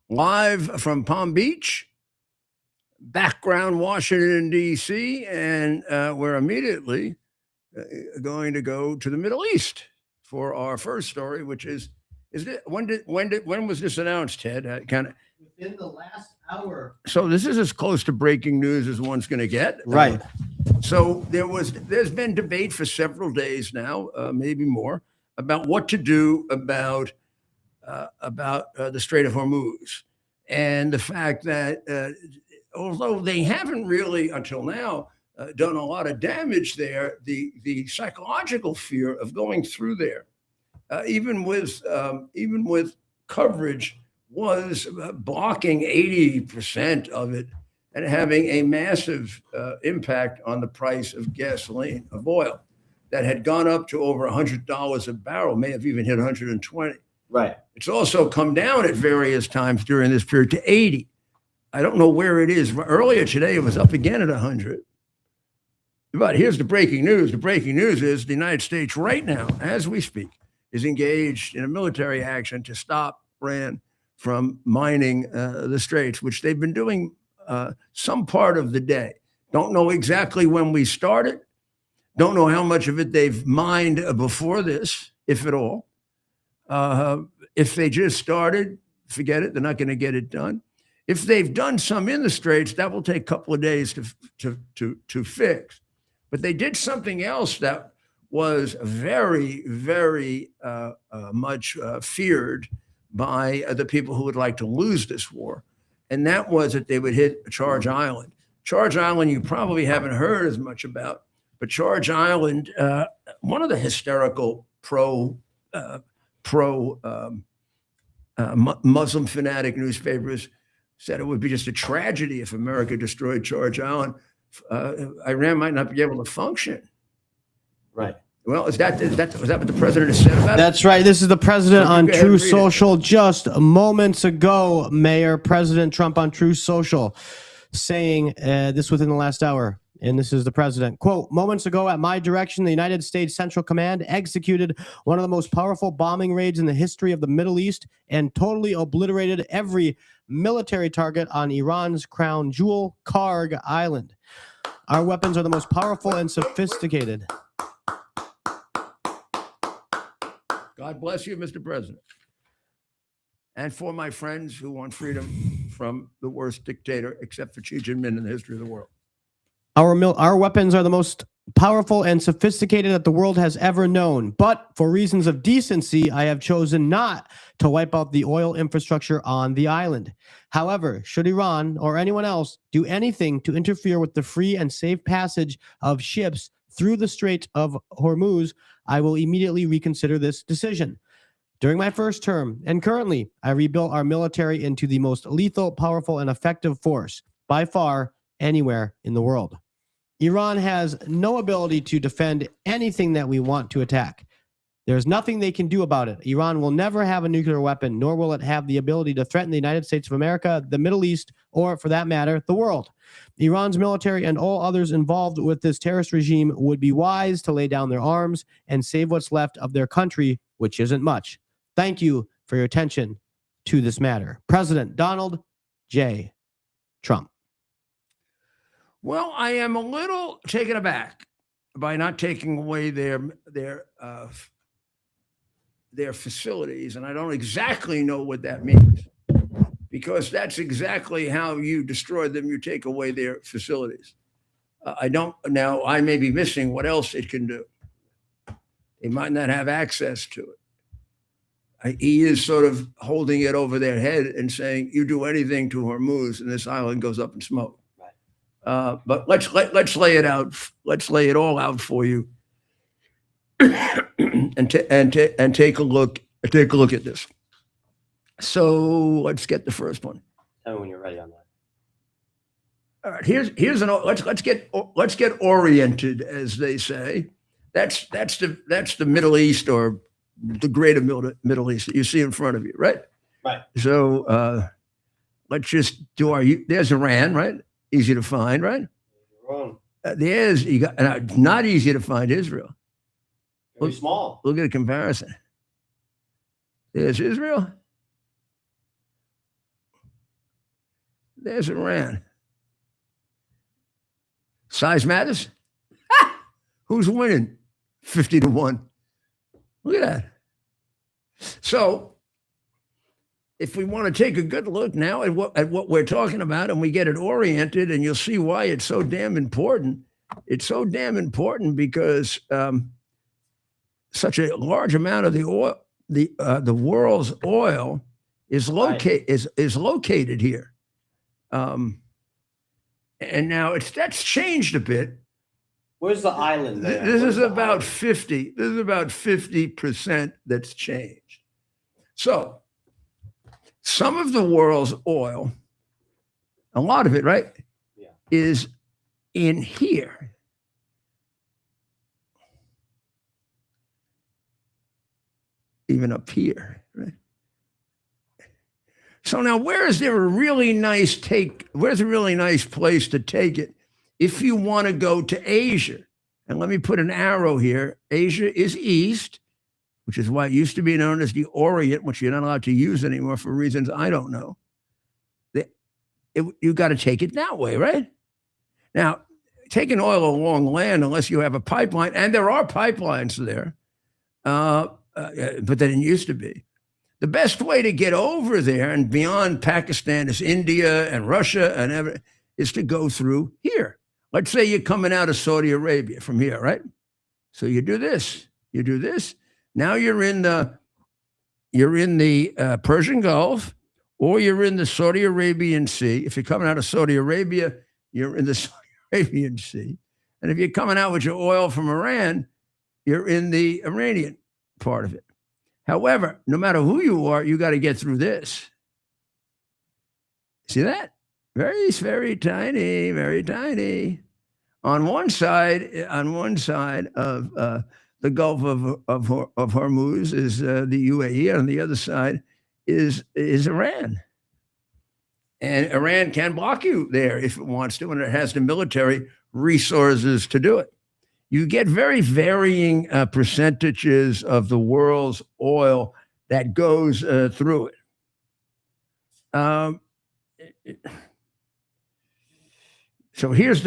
live from Palm Beach, background Washington, D.C., and we're immediately going to go to the Middle East for our first story, which is when was this announced, Ted? Kind of within the last hour. So this is as close to breaking news as one's going to get. Right. So there's been debate for several days now, maybe more, about what to do about the Strait of Hormuz, and the fact that although they haven't really until now done a lot of damage there, the psychological fear of going through there, even with coverage, was blocking 80% of it and having a massive impact on the price of gasoline, of oil, that had gone up to over $100 a barrel, may have even hit 120. Right. It's also come down at various times during this period to 80. I don't know where it is. Earlier today, it was up again at 100. But here's the breaking news. The breaking news is the United States right now, as we speak, is engaged in a military action to stop Iran from mining the straits, which they've been doing some part of the day. Don't know exactly when we started. Don't know how much of it they've mined before this, if at all. If they just started, forget it. They're not going to get it done. If they've done some in the straits, that will take a couple of days to fix. But they did something else that was very, very much feared by the people who would like to lose this war. And that was that they would hit Charge Island. Charge Island, you probably haven't heard as much about, but Charge Island, one of the hysterical Muslim fanatic newspapers said it would be just a tragedy if America destroyed Charge Island. Iran might not be able to function. Right. Well, was that what the president has said about it? That's right. This is the president on True Read it. Social just moments ago, Mayor President Trump on True Social saying this within the last hour. And this is the president. Quote, moments ago, at my direction, the United States Central Command executed one of the most powerful bombing raids in the history of the Middle East and totally obliterated every military target on Iran's crown jewel, Kharg Island. Our weapons are the most powerful and sophisticated. God bless you, Mr. President. And for my friends who want freedom from the worst dictator, except for Xi Jinping in the history of the world. Our weapons are the most powerful and sophisticated that the world has ever known. But for reasons of decency, I have chosen not to wipe out the oil infrastructure on the island. However, should Iran or anyone else do anything to interfere with the free and safe passage of ships through the Strait of Hormuz, I will immediately reconsider this decision. During my first term, and currently, I rebuilt our military into the most lethal, powerful, and effective force, by far, anywhere in the world. Iran has no ability to defend anything that we want to attack. There's nothing they can do about it. Iran will never have a nuclear weapon, nor will it have the ability to threaten the United States of America, the Middle East, or, for that matter, the world. Iran's military and all others involved with this terrorist regime would be wise to lay down their arms and save what's left of their country, which isn't much. Thank you for your attention to this matter. President Donald J. Trump. Well, I am a little taken aback by not taking away their facilities, and I don't exactly know what that means, because that's exactly how you destroy them. You take away their facilities. I don't now. I may be missing what else it can do. They might not have access to it. He is sort of holding it over their head and saying, "You do anything to Hormuz, and this island goes up in smoke." But let's lay it out. Let's lay it all out for you, and take a look. Take a look at this. So let's get the first one. Tell me when you're ready on that. All right. Let's get oriented, as they say. That's the Middle East, or the greater Middle East that you see in front of you, right? Right. So let's just do there's Iran, right? Easy to find, right? Wrong. Not easy to find Israel. Very small. Look at the comparison. There's Israel. There's Iran. Size matters. Who's winning? 50-1. Look at that. So, if we want to take a good look now at what we're talking about, and we get it oriented, and you'll see why it's so damn important. It's so damn important because such a large amount of the oil, the world's oil, is located here. And now that's changed a bit. Where's the island there? This is about 50. This is about 50% that's changed. So some of the world's oil, a lot of it, right, is in here. Even up here, right? So now, where's a really nice place to take it if you want to go to Asia? And let me put an arrow here. Asia is east, which is why it used to be known as the Orient, which you're not allowed to use anymore for reasons I don't know. You got to take it that way, right? Now, taking oil along land, unless you have a pipeline, and there are pipelines there, but they didn't used to be. The best way to get over there and beyond Pakistan is India and Russia and everything, is to go through here. Let's say you're coming out of Saudi Arabia from here, right? So you do this. Now you're in the Persian Gulf, or you're in the Saudi Arabian Sea. If you're coming out of Saudi Arabia, you're in the Saudi Arabian Sea. And if you're coming out with your oil from Iran, you're in the Iranian part of it. However, no matter who you are, you got to get through this. See that? Very, very tiny, very tiny. On one side of the Gulf of Hormuz is the UAE. On the other side is Iran. And Iran can block you there if it wants to, and it has the military resources to do it. You get very varying percentages of the world's oil that goes through it. So here's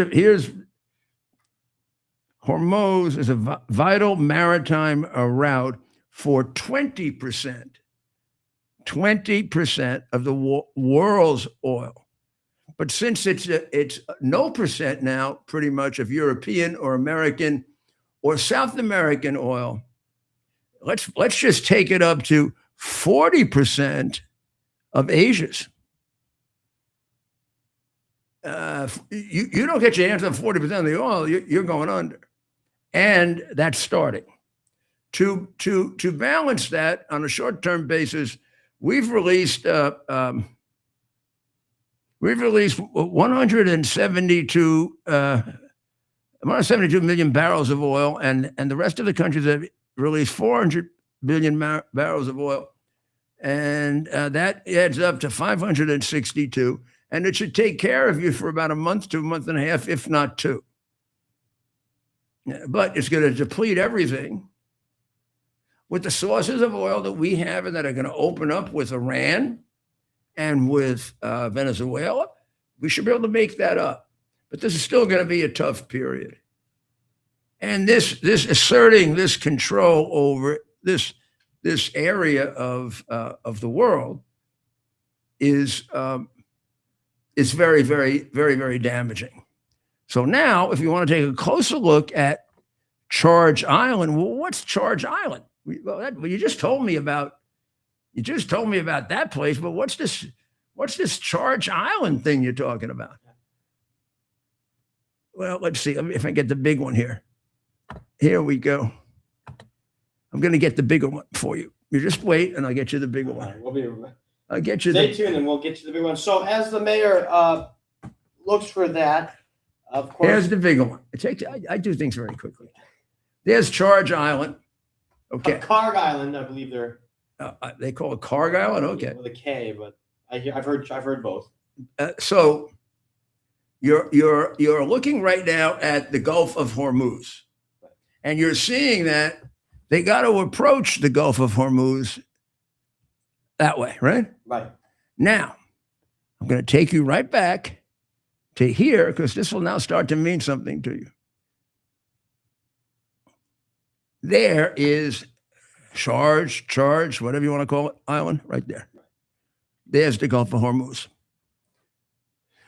Hormuz is a vital maritime route for 20% of the world's oil. But since it's no percent now, pretty much, of European or American or South American oil, let's just take it up to 40% of Asia's. You don't get your hands on 40% of the oil, you're going under, and that's starting. To balance that on a short-term basis, we've released 172 million barrels of oil, and the rest of the countries have released 400 billion barrels of oil, and that adds up to 562. And it should take care of you for about a month to a month and a half, if not two. But it's going to deplete everything. With the sources of oil that we have and that are going to open up with Iran and with Venezuela, we should be able to make that up. But this is still going to be a tough period. And this asserting this control over this area of the world is very, very, very, very damaging. So now, if you want to take a closer look at Charge Island, well, what's Charge Island? You just told me about that place, but what's this Charge Island thing you're talking about? Well, let's see if I get the big one here. Here we go. I'm going to get the bigger one for you. You just wait, and I'll get you the bigger one. I'll get you. Stay tuned, and we'll get you the big one. So, as the mayor looks for that, of course, here's the bigger one. I do things very quickly. There's Charge Island. Okay. Kharg Island, I believe they call it Kharg Island. Okay. With a K, but I've heard both. So you're looking right now at the Gulf of Hormuz, and you're seeing that they got to approach the Gulf of Hormuz that way, right? Right. Now, I'm going to take you right back to here because this will now start to mean something to you. There is Charge, whatever you want to call it, island right there. There's the Gulf of Hormuz.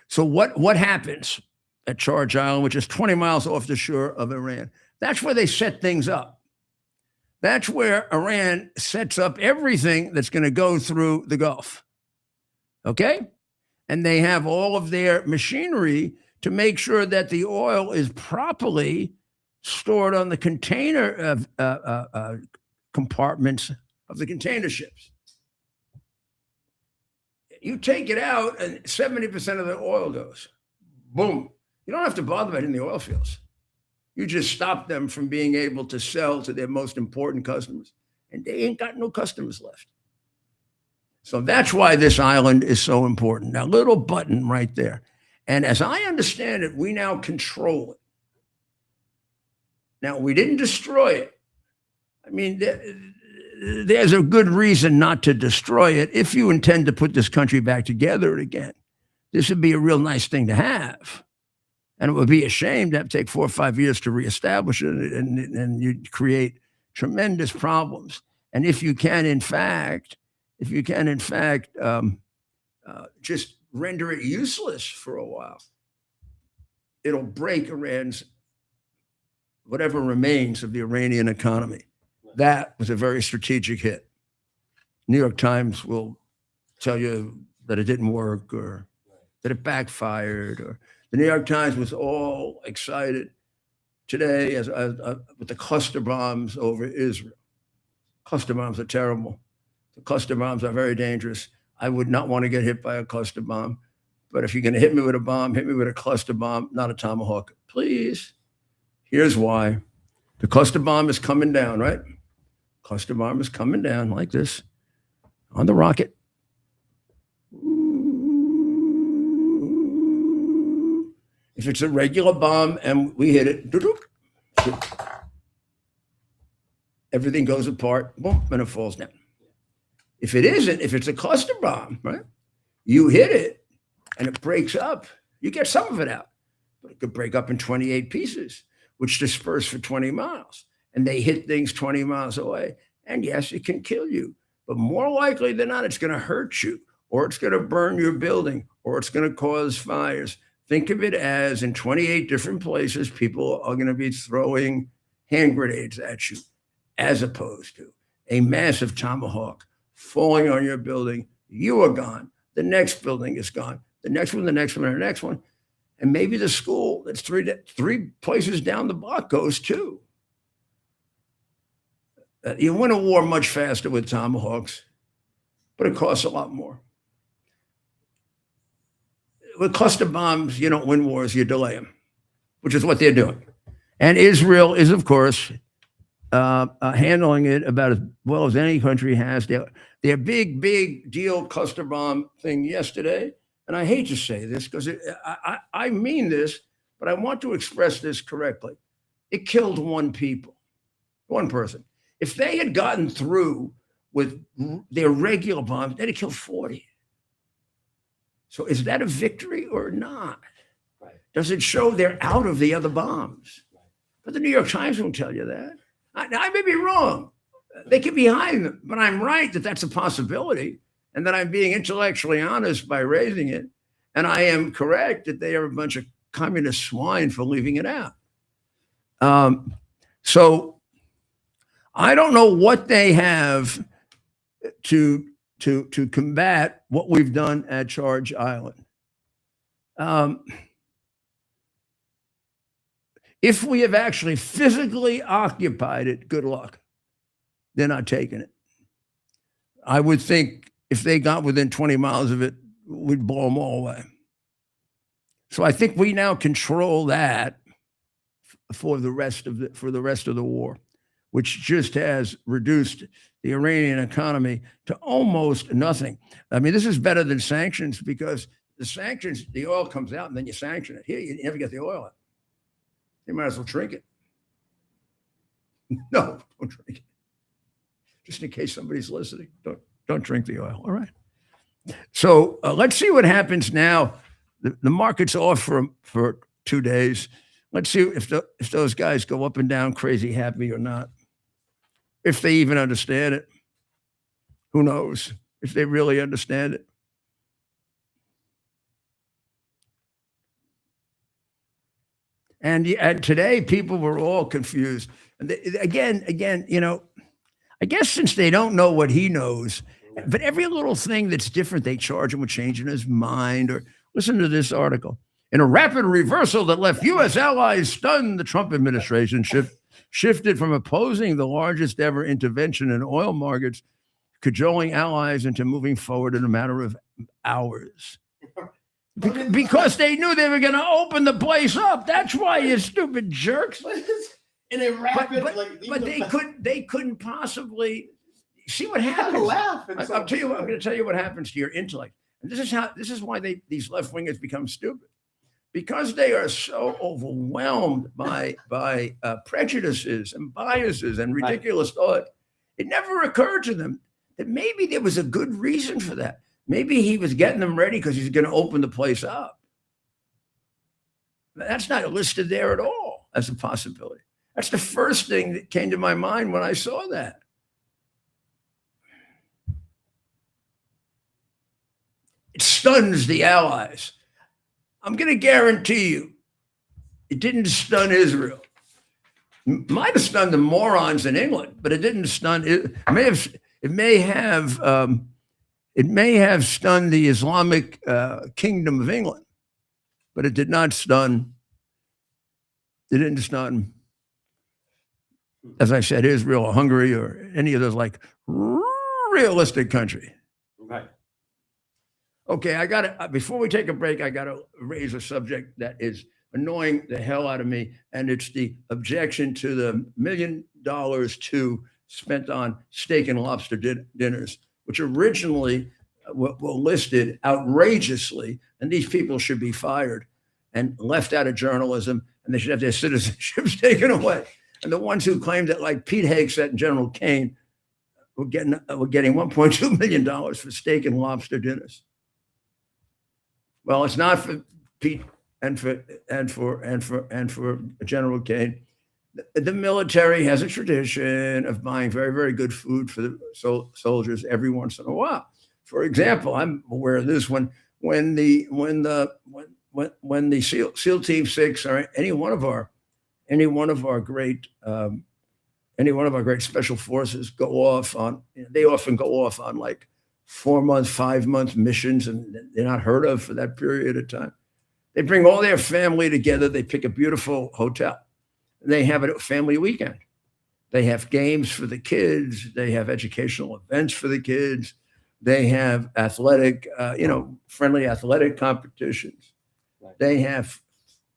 So what happens at Charge Island, which is 20 miles off the shore of Iran? That's where they set things up. That's where Iran sets up everything that's going to go through the Gulf. Okay? And they have all of their machinery to make sure that the oil is properly stored on the container of compartments of the container ships. You take it out and 70% of the oil goes. Boom. You don't have to bother about it in the oil fields. You just stop them from being able to sell to their most important customers. And they ain't got no customers left. So that's why this island is so important. That little button right there. And as I understand it, we now control it. Now, we didn't destroy it. I mean, there's a good reason not to destroy it if you intend to put this country back together again. This would be a real nice thing to have. And it would be a shame to have to take 4 or 5 years to reestablish it, and you'd create tremendous problems. And if you can, in fact, just render it useless for a while, it'll break Iran's, whatever remains of the Iranian economy. That was a very strategic hit. New York Times will tell you that it didn't work or that it backfired. Or the New York Times was all excited today with the cluster bombs over Israel. Cluster bombs are terrible. The cluster bombs are very dangerous. I would not want to get hit by a cluster bomb. But if you're going to hit me with a bomb, hit me with a cluster bomb, not a tomahawk, please. Here's why. The cluster bomb is coming down, right? Cluster bomb is coming down like this on the rocket. If it's a regular bomb and we hit it, everything goes apart, boom, and it falls down. If it isn't, if it's a cluster bomb, right? You hit it and it breaks up. You get some of it out, but it could break up in 28 pieces, which disperse for 20 miles. And they hit things 20 miles away. And yes, it can kill you. But more likely than not, it's going to hurt you, or it's going to burn your building, or it's going to cause fires. Think of it as in 28 different places, people are going to be throwing hand grenades at you, as opposed to a massive tomahawk falling on your building. You are gone. The next building is gone. The next one, the next one, and the next one. And maybe the school that's three places down the block goes too. You win a war much faster with tomahawks, but it costs a lot more. With cluster bombs, you don't win wars, you delay them, which is what they're doing. And Israel is, of course, handling it about as well as any country has. Their big deal cluster bomb thing yesterday, and I hate to say this because I mean this, but I want to express this correctly. It killed one person. If they had gotten through with their regular bombs, they'd have killed 40. So is that a victory or not? Right. Does it show they're out of the other bombs? Right. But the New York Times won't tell you that. I may be wrong. They could be hiding them, but I'm right that that's a possibility and that I'm being intellectually honest by raising it. And I am correct that they are a bunch of communist swine for leaving it out. So I don't know what they have to combat what we've done at Charge Island. If we have actually physically occupied it, good luck. They're not taking it. I would think if they got within 20 miles of it, we'd blow them all away. So I think we now control that for the rest of the war, which just has reduced the Iranian economy to almost nothing. I mean, this is better than sanctions because the sanctions, the oil comes out and then you sanction it. Here, you never get the oil out. You might as well drink it. No, don't drink it. Just in case somebody's listening, don't drink the oil. All right. So let's see what happens now. The market's off for 2 days. Let's see if those guys go up and down crazy happy or not. If they even understand it. Who knows if they really understand it. And today people were all confused. And again, I guess since they don't know what he knows, but every little thing that's different, they charge him with changing his mind. Or listen to this article. In a rapid reversal that left U.S. allies stunned, the Trump administration shifted from opposing the largest ever intervention in oil markets, cajoling allies into moving forward in a matter of hours. Because they knew they were going to open the place up. That's why, you stupid jerks. In a rapid, but they couldn't possibly see what happens. Laugh. I'm going to tell you what happens to your intellect. And this is why these left wingers become stupid, because they are so overwhelmed by prejudices and biases and ridiculous thought. It never occurred to them that maybe there was a good reason for that. Maybe he was getting them ready because he's going to open the place up. That's not listed there at all as a possibility. That's the first thing that came to my mind when I saw that. It stuns the allies. I'm going to guarantee you it didn't stun Israel. It might have stunned the morons in England, but it didn't stun it. It may have stunned the Islamic Kingdom of England, but it did not stun. It didn't stun, as I said, Israel or Hungary or any of those like realistic country. Right. Okay, before we take a break, I got to raise a subject that is annoying the hell out of me, and it's the objection to the $1 million spent on steak and lobster dinners, which originally were listed outrageously, and these people should be fired and left out of journalism, and they should have their citizenships taken away. And the ones who claimed that, like Pete Hegseth and General Kane, were getting $1.2 million for steak and lobster dinners. Well, it's not for Pete and for General Kane. The military has a tradition of buying very, very good food for the soldiers every once in a while. For example, I'm aware of this when the SEAL Team 6 or any one of our great special forces go off on, they often go off on like 4-month, 5-month missions, and they're not heard of for that period of time. They bring all their family together. They pick a beautiful hotel. They have a family weekend. They have games for the kids. They have educational events for the kids. They have athletic, friendly athletic competitions. Right. They have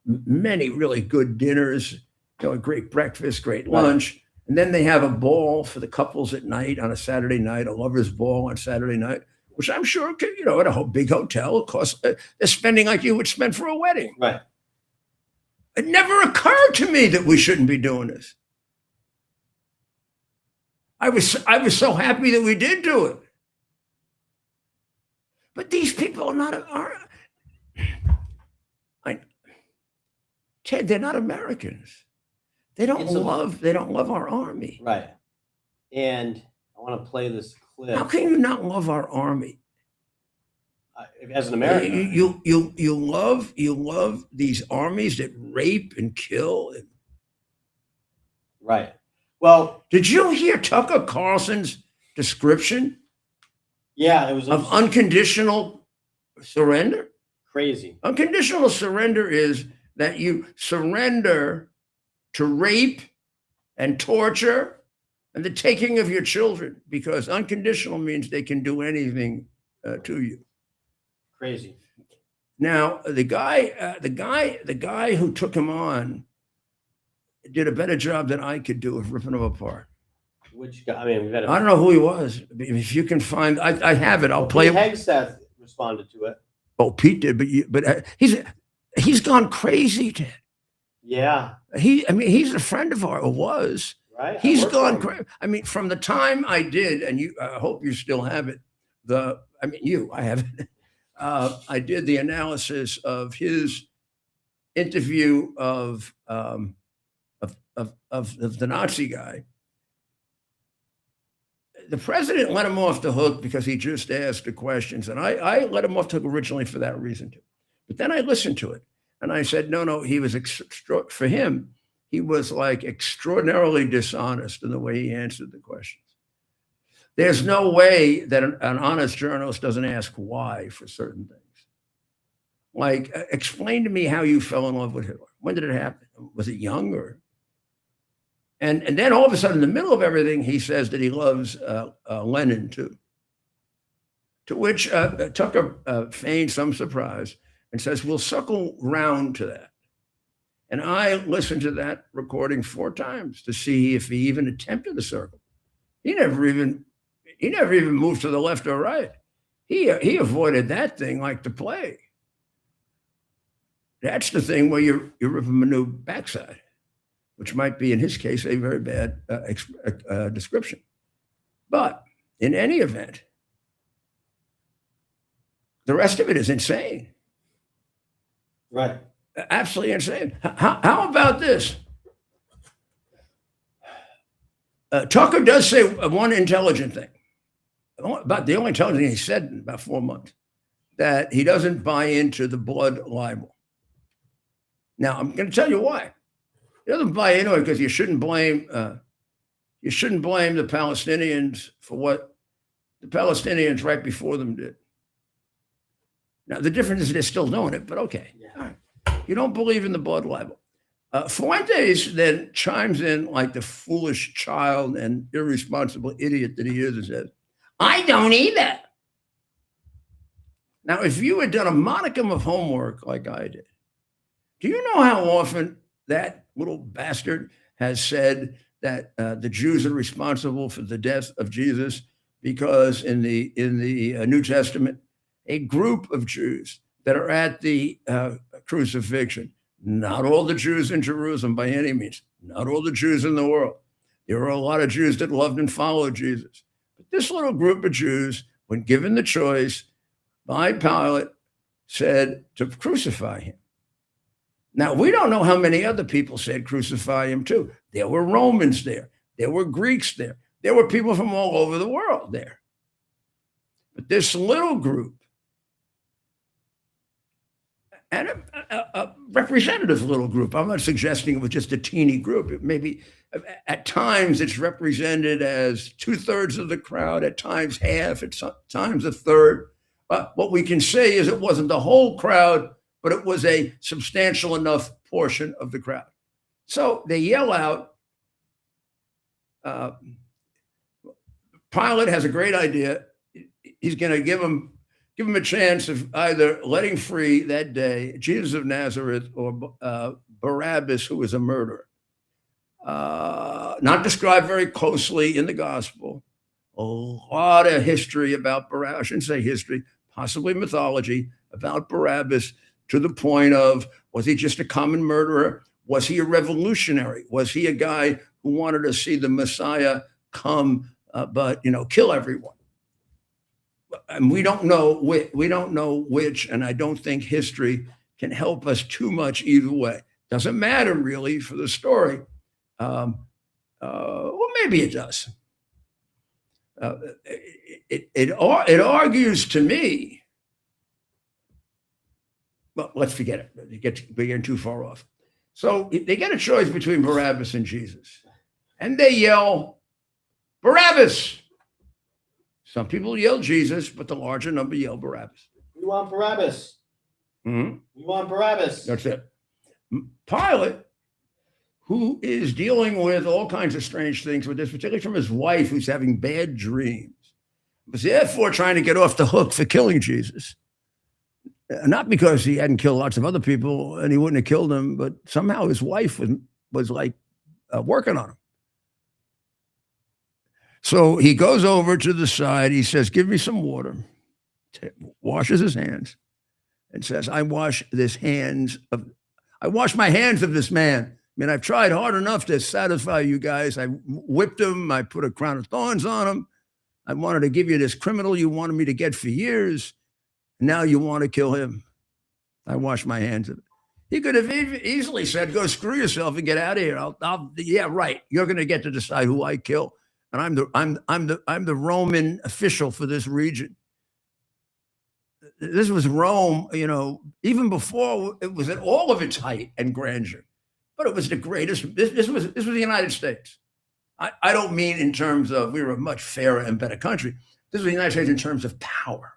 many really good dinners, a great breakfast, great lunch. Right. And then they have a ball for the couples at night on a Saturday night, a lover's ball on Saturday night, which I'm sure, at a big hotel, of course, they're spending like you would spend for a wedding. Right. It never occurred to me that we shouldn't be doing this. I was so happy that we did do it. But these people Ted, they're not Americans. They don't love our army. Right. And I want to play this clip. How can you not love our army? As an American, you love these armies that rape and kill. Right. Well, did you hear Tucker Carlson's description? Yeah, it was of unconditional surrender. Crazy. Unconditional surrender is that you surrender to rape and torture and the taking of your children, because unconditional means they can do anything to you. Crazy. Now, the guy who took him on did a better job than I could do of ripping him apart. Which guy? I mean, I don't know who he was. If you can find, I have it. I'll play it. Hegseth responded to it. Oh, Pete did, but he's gone crazy, Ted. Yeah. He's a friend of ours, or was. Right. He's gone crazy. I mean, from the time I did, and I hope you still have it, I haven't. I did the analysis of his interview of the Nazi guy. The president let him off the hook because he just asked the questions, and I let him off the hook originally for that reason too. But then I listened to it, and I said, no, he was for him. He was like extraordinarily dishonest in the way he answered the questions. There's no way that an honest journalist doesn't ask why for certain things. Like, explain to me how you fell in love with Hitler. When did it happen? Was it young or? And then all of a sudden, in the middle of everything, he says that he loves Lenin too. To which Tucker feigns some surprise and says, we'll circle round to that. And I listened to that recording 4 times to see if he even attempted a circle. He never even moved to the left or right. He avoided that thing like the plague. That's the thing where you rip him a new backside, which might be, in his case, a very bad description. But in any event, the rest of it is insane. Right. Absolutely insane. How about this? Tucker does say one intelligent thing, about the only intelligent thing he said in about 4 months, that he doesn't buy into the blood libel. Now, I'm going to tell you why. He doesn't buy into it because you shouldn't blame the Palestinians for what the Palestinians right before them did. Now, the difference is they're still doing it, but okay. Yeah. All right. You don't believe in the blood libel. Fuentes then chimes in like the foolish child and irresponsible idiot that he is and says, I don't either. Now, if you had done a modicum of homework like I did, do you know how often that little bastard has said that the Jews are responsible for the death of Jesus? Because in the New Testament, a group of Jews that are at the crucifixion, not all the Jews in Jerusalem by any means, not all the Jews in the world. There were a lot of Jews that loved and followed Jesus. But this little group of Jews, when given the choice by Pilate, said to crucify him. Now, we don't know how many other people said crucify him too. There were Romans there. There were Greeks there. There were people from all over the world there. But this little group, and a representative little group. I'm not suggesting it was just a teeny group. It maybe at times it's represented as 2/3 of the crowd, at times half, at times a third. What we can say is it wasn't the whole crowd, but it was a substantial enough portion of the crowd. So they yell out, Pilate has a great idea. He's going to give him a chance of either letting free that day Jesus of Nazareth or Barabbas, who was a murderer. Not described very closely in the gospel. A lot of history about Barabbas. I shouldn't say history, possibly mythology about Barabbas, to the point of, was he just a common murderer? Was he a revolutionary? Was he a guy who wanted to see the Messiah come, but kill everyone? And we don't know which, and I don't think history can help us too much either way. Doesn't matter really for the story. Well, maybe it does. It argues to me. Well, let's forget it. We're getting too far off. So they get a choice between Barabbas and Jesus, and they yell, Barabbas. Some people yell Jesus, but the larger number yell Barabbas. We want Barabbas. Mm-hmm. We want Barabbas. That's it. Pilate, who is dealing with all kinds of strange things with this, particularly from his wife, who's having bad dreams, was therefore trying to get off the hook for killing Jesus. Not because he hadn't killed lots of other people and he wouldn't have killed them, but somehow his wife was like working on him. So he goes over to the side. He says, give me some water, washes his hands and says, I wash my hands of this man. I mean, I've tried hard enough to satisfy you guys. I whipped him. I put a crown of thorns on him. I wanted to give you this criminal you wanted me to get for years. Now you want to kill him. I wash my hands of it. He could have easily said, go screw yourself and get out of here. Yeah, right. You're going to get to decide who I kill. And I'm the Roman official for this region. This was Rome, you know, even before it was at all of its height and grandeur. But it was the greatest. This was the United States. I don't mean in terms of we were a much fairer and better country. This was the United States in terms of power.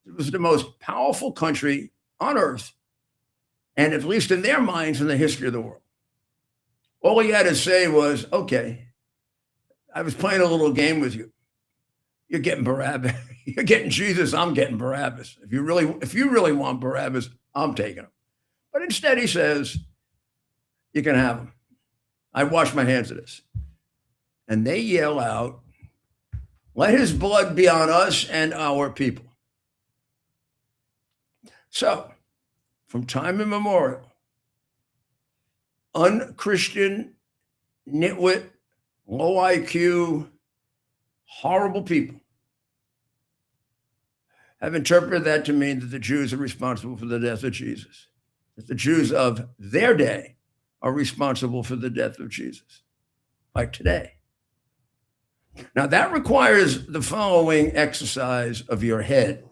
It was the most powerful country on earth, and at least in their minds, in the history of the world. All he had to say was, okay, I was playing a little game with you. You're getting Barabbas. You're getting Jesus. I'm getting Barabbas. If you really want Barabbas, I'm taking him. But instead he says, you can have him. I wash my hands of this. And they yell out, let his blood be on us and our people. So, from time immemorial, unchristian, nitwit, low IQ, horrible people have interpreted that to mean that the Jews are responsible for the death of Jesus, that the Jews of their day are responsible for the death of Jesus, like today. Now, that requires the following exercise of your head.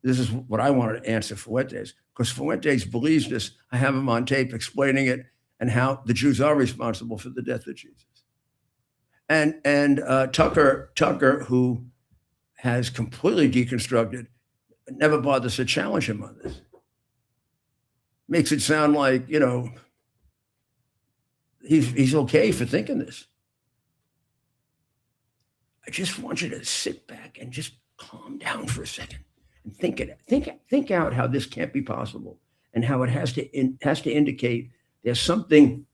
This is what I wanted to answer Fuentes, because Fuentes believes this. I have him on tape explaining it and how the Jews are responsible for the death of Jesus. And Tucker, who has completely deconstructed, never bothers to challenge him on this. Makes it sound like, you know, he's okay for thinking this. I just want you to sit back and just calm down for a second and think out how this can't be possible and how it has to indicate there's something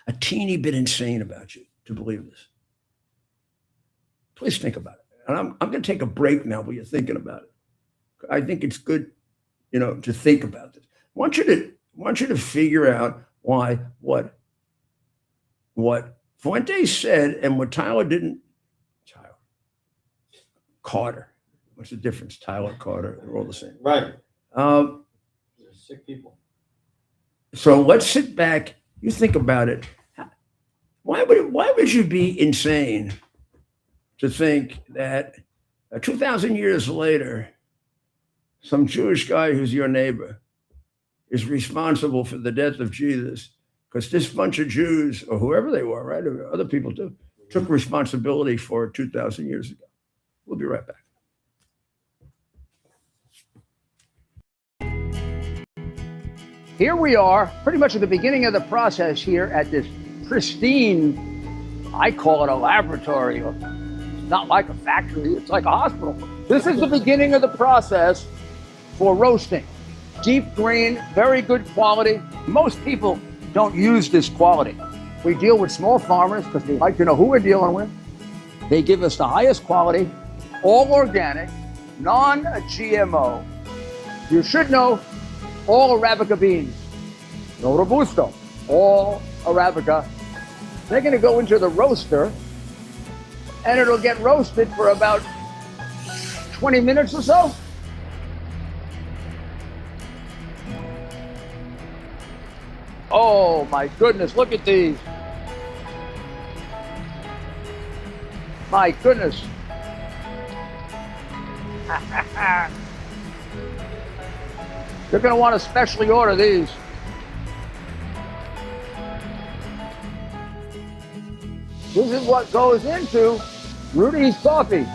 a teeny bit insane about you to believe this. Please think about it. And I'm going to take a break now while you're thinking about it. I think it's good, you know, to think about this. I want you to figure out why what Fuentes said and what Carter. What's the difference? Tyler, Carter, they're all the same. Right. They're sick people. So let's sit back. You think about it. Why would you be insane to think that 2,000 years later, some Jewish guy who's your neighbor is responsible for the death of Jesus because this bunch of Jews, or whoever they were, right, or other people too, took responsibility for it 2,000 years ago? We'll be right back. Here we are, pretty much at the beginning of the process here at this pristine, I call it a laboratory. It's not like a factory, it's like a hospital. This is the beginning of the process for roasting. Deep grain, very good quality. Most people don't use this quality. We deal with small farmers because they like to know who we're dealing with. They give us the highest quality, all organic, non-GMO. You should know all Arabica beans, no Robusto, all Arabica. They're going to go into the roaster and it'll get roasted for about 20 minutes or so. Oh my goodness, look at these. My goodness. You're going to want to specially order these. This is what goes into Rudy's coffee.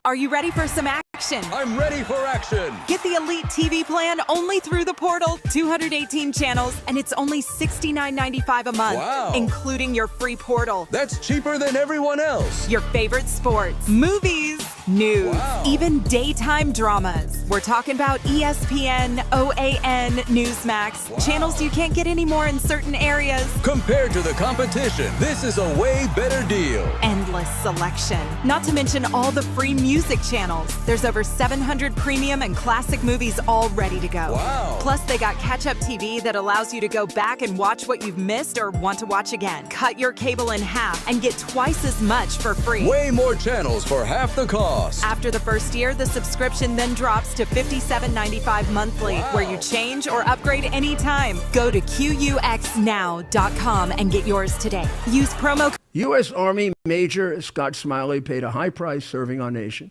Are you ready for some action? I'm ready for action. Get the Elite TV plan only through the portal. 218 channels, and it's only $69.95 a month. Wow. Including your free portal. That's cheaper than everyone else. Your favorite sports, movies, news, Wow. even daytime dramas. We're talking about ESPN, OAN, Newsmax, channels you can't get anymore in certain areas. Compared to the competition, this is a way better deal. Endless selection. Not to mention all the free music channels. There's over 700 premium and classic movies all ready to go. Wow. Plus, they got catch-up TV that allows you to go back and watch what you've missed or want to watch again. Cut your cable in half and get twice as much for free. Way more channels for half the cost. After the first year, the subscription then drops to $57.95 monthly, Wow. where you change or upgrade anytime. Go to QUXNow.com and get yours today. Use promo U.S. Army Major Scott Smiley paid a high price serving our nation.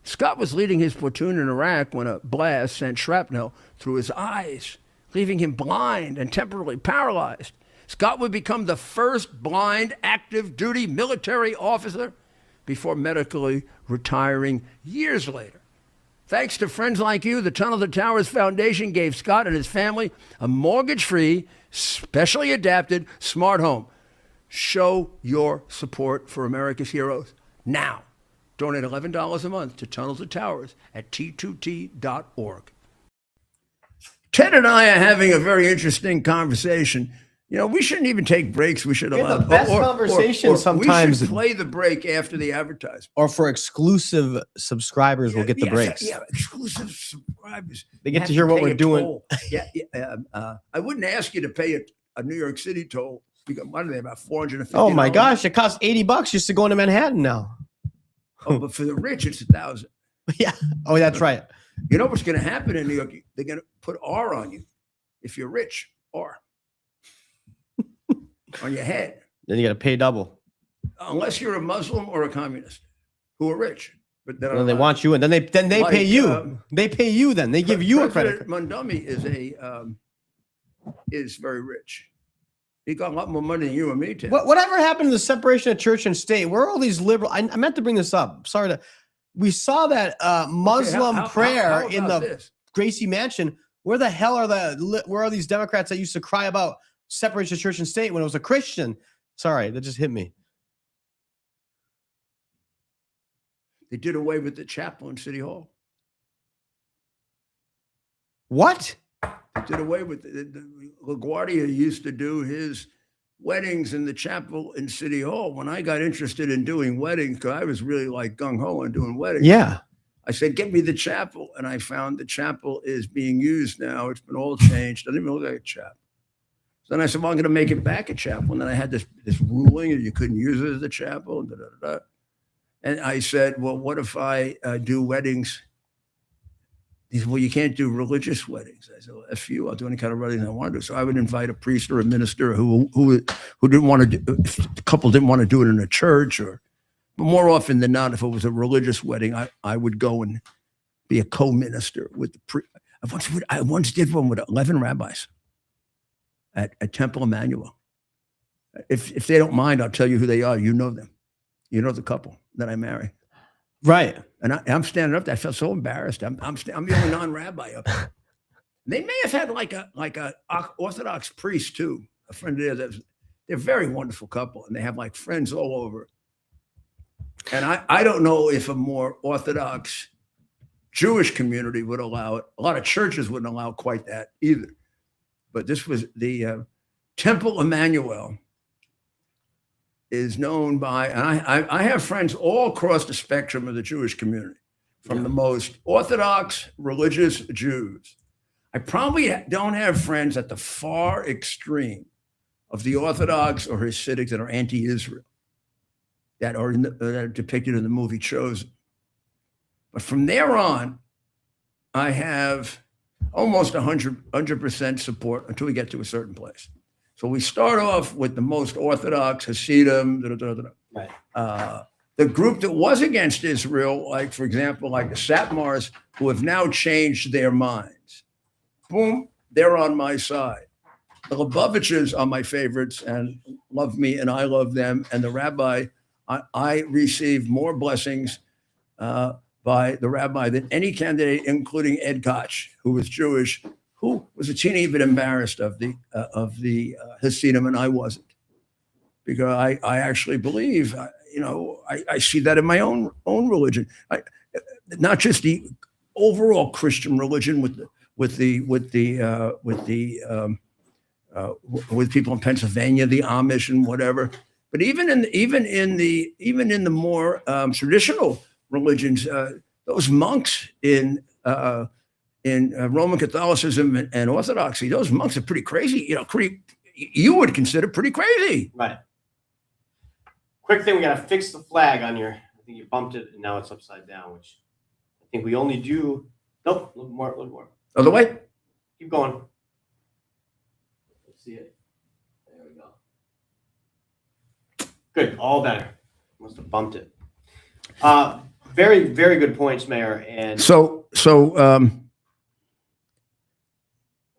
Scott was leading his platoon in Iraq when a blast sent shrapnel through his eyes, leaving him blind and temporarily paralyzed. Scott would become the first blind active duty military officer before medically retiring years later. Thanks to friends like you, the Tunnel to Towers Foundation gave Scott and his family a mortgage-free, specially adapted smart home. Show your support for America's heroes now. Donate $11 a month to Tunnel to Towers at T2T.org. Ted and I are having a very interesting conversation. You know, we shouldn't even take breaks. We should We have allow the best conversation sometimes. We should play the break after the advertisement. Or for exclusive subscribers, we'll get the breaks. Yeah, exclusive subscribers. They get Have to hear what pay we're a doing. toll. I wouldn't ask you to pay a New York City toll. Because what are they, about $450? Oh my gosh, it costs $80 just to go into Manhattan now. Oh, but for the rich, it's $1,000. Yeah. Oh, that's right. You know what's going to happen in New York? They're going to put R on you if you're rich. R on your head, Then you got to pay double. unless you're a Muslim or a communist who are rich. But then And then they want you, and then they Like, pay you. They pay you. Then they give you a credit President card. Mondumi is very rich. He got a lot more money than you and me, Tim. Whatever happened to the separation of church and state? Where are all these liberal? I meant to bring this up. Sorry to. We saw that Muslim prayer how in about the this? Gracie Mansion. Where the hell are where are these Democrats that used to cry about separation of church and state when it was a Christian? Sorry, that just hit me. They did away with the chapel in City Hall. What? They did away with LaGuardia used to do his weddings in the chapel in City Hall. When I got interested in doing weddings, because I was really like gung-ho on doing weddings. Yeah. I said, get me the chapel. And I found the chapel is being used now. It's been all changed. Doesn't even look like a chapel. So then I said, well, I'm going to make it back a chapel. And then I had this ruling that you couldn't use it as a chapel. And I said, well, what if I do weddings? He said, well, you can't do religious weddings. I said, well, F you, I'll do any kind of wedding I want to do. So I would invite a priest or a minister who didn't want to do, if the couple didn't want to do it in a church, but more often than not, if it was a religious wedding, I would go and be a co-minister with the priest. I once did one with 11 rabbis at Temple Emmanuel. If they don't mind, I'll tell you who they are. You know them. You know the couple that I marry. Right. And I'm standing up there. I felt so embarrassed. I'm the only non-rabbi up there. They may have had like a Orthodox priest too, a friend of theirs. They're a very wonderful couple, and they have like friends all over. And I don't know if a more Orthodox Jewish community would allow it. A lot of churches wouldn't allow quite that either. But this was the Temple Emmanuel is known by, and I have friends all across the spectrum of the Jewish community, from the most Orthodox religious Jews. I probably don't have friends at the far extreme of the Orthodox or Hasidics that are anti-Israel, that are depicted in the movie Chosen. But from there on, I have almost 100% support until we get to a certain place. So we start off with the most Orthodox Hasidim, Right. The group that was against Israel, like, for example, like the Satmars, who have now changed their minds. Boom, they're on my side. The Lubavitchers are my favorites and love me and I love them. And the rabbi, I receive more blessings by the rabbi than any candidate, including Ed Koch, who was Jewish, who was a teeny bit embarrassed of the Hasidim, and I wasn't. because I actually believe, I see that in my own religion. Not just the overall Christian religion with people in Pennsylvania, the Amish and whatever, but even in the more traditional religions, those monks in Roman Catholicism and Orthodoxy, those monks are pretty crazy. You would consider pretty crazy. Right. Quick thing, we got to fix the flag on your, I think you bumped it and now it's upside down, which I think we only do, nope, a little more. Other way? Keep going. Let's see it. There we go. Good, all better. Must have bumped it. Very, very good points, Mayor. And so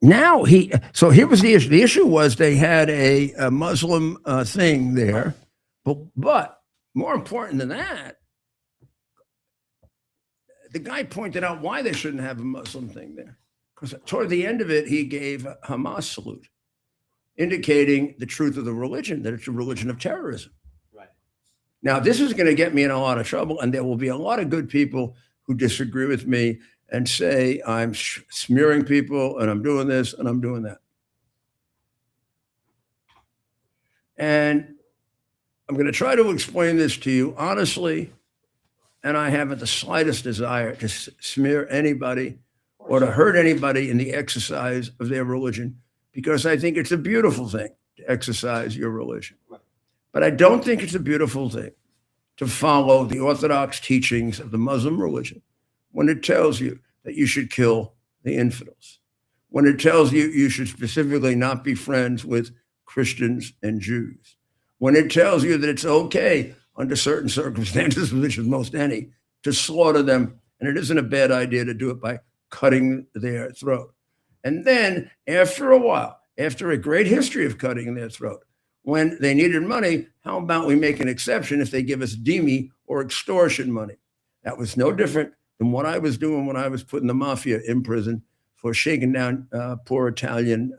now here was the issue. The issue was they had a Muslim thing there, but more important than that, the guy pointed out why they shouldn't have a Muslim thing there. Because toward the end of it, he gave a Hamas salute, indicating the truth of the religion, that it's a religion of terrorism. right. Now, this is going to get me in a lot of trouble, and there will be a lot of good people who disagree with me and say I'm smearing people and I'm doing this and I'm doing that. And I'm going to try to explain this to you honestly, and I haven't the slightest desire to smear anybody or to hurt anybody in the exercise of their religion, because I think it's a beautiful thing to exercise your religion. But I don't think it's a beautiful thing to follow the orthodox teachings of the Muslim religion when it tells you that you should kill the infidels, when it tells you you should specifically not be friends with Christians and Jews, when it tells you that it's okay under certain circumstances, which is most any, to slaughter them, and it isn't a bad idea to do it by cutting their throat. And then after a while, after a great history of cutting their throat, when they needed money, how about we make an exception if they give us dhimmi or extortion money? That was no different than what I was doing when I was putting the mafia in prison for shaking down poor Italian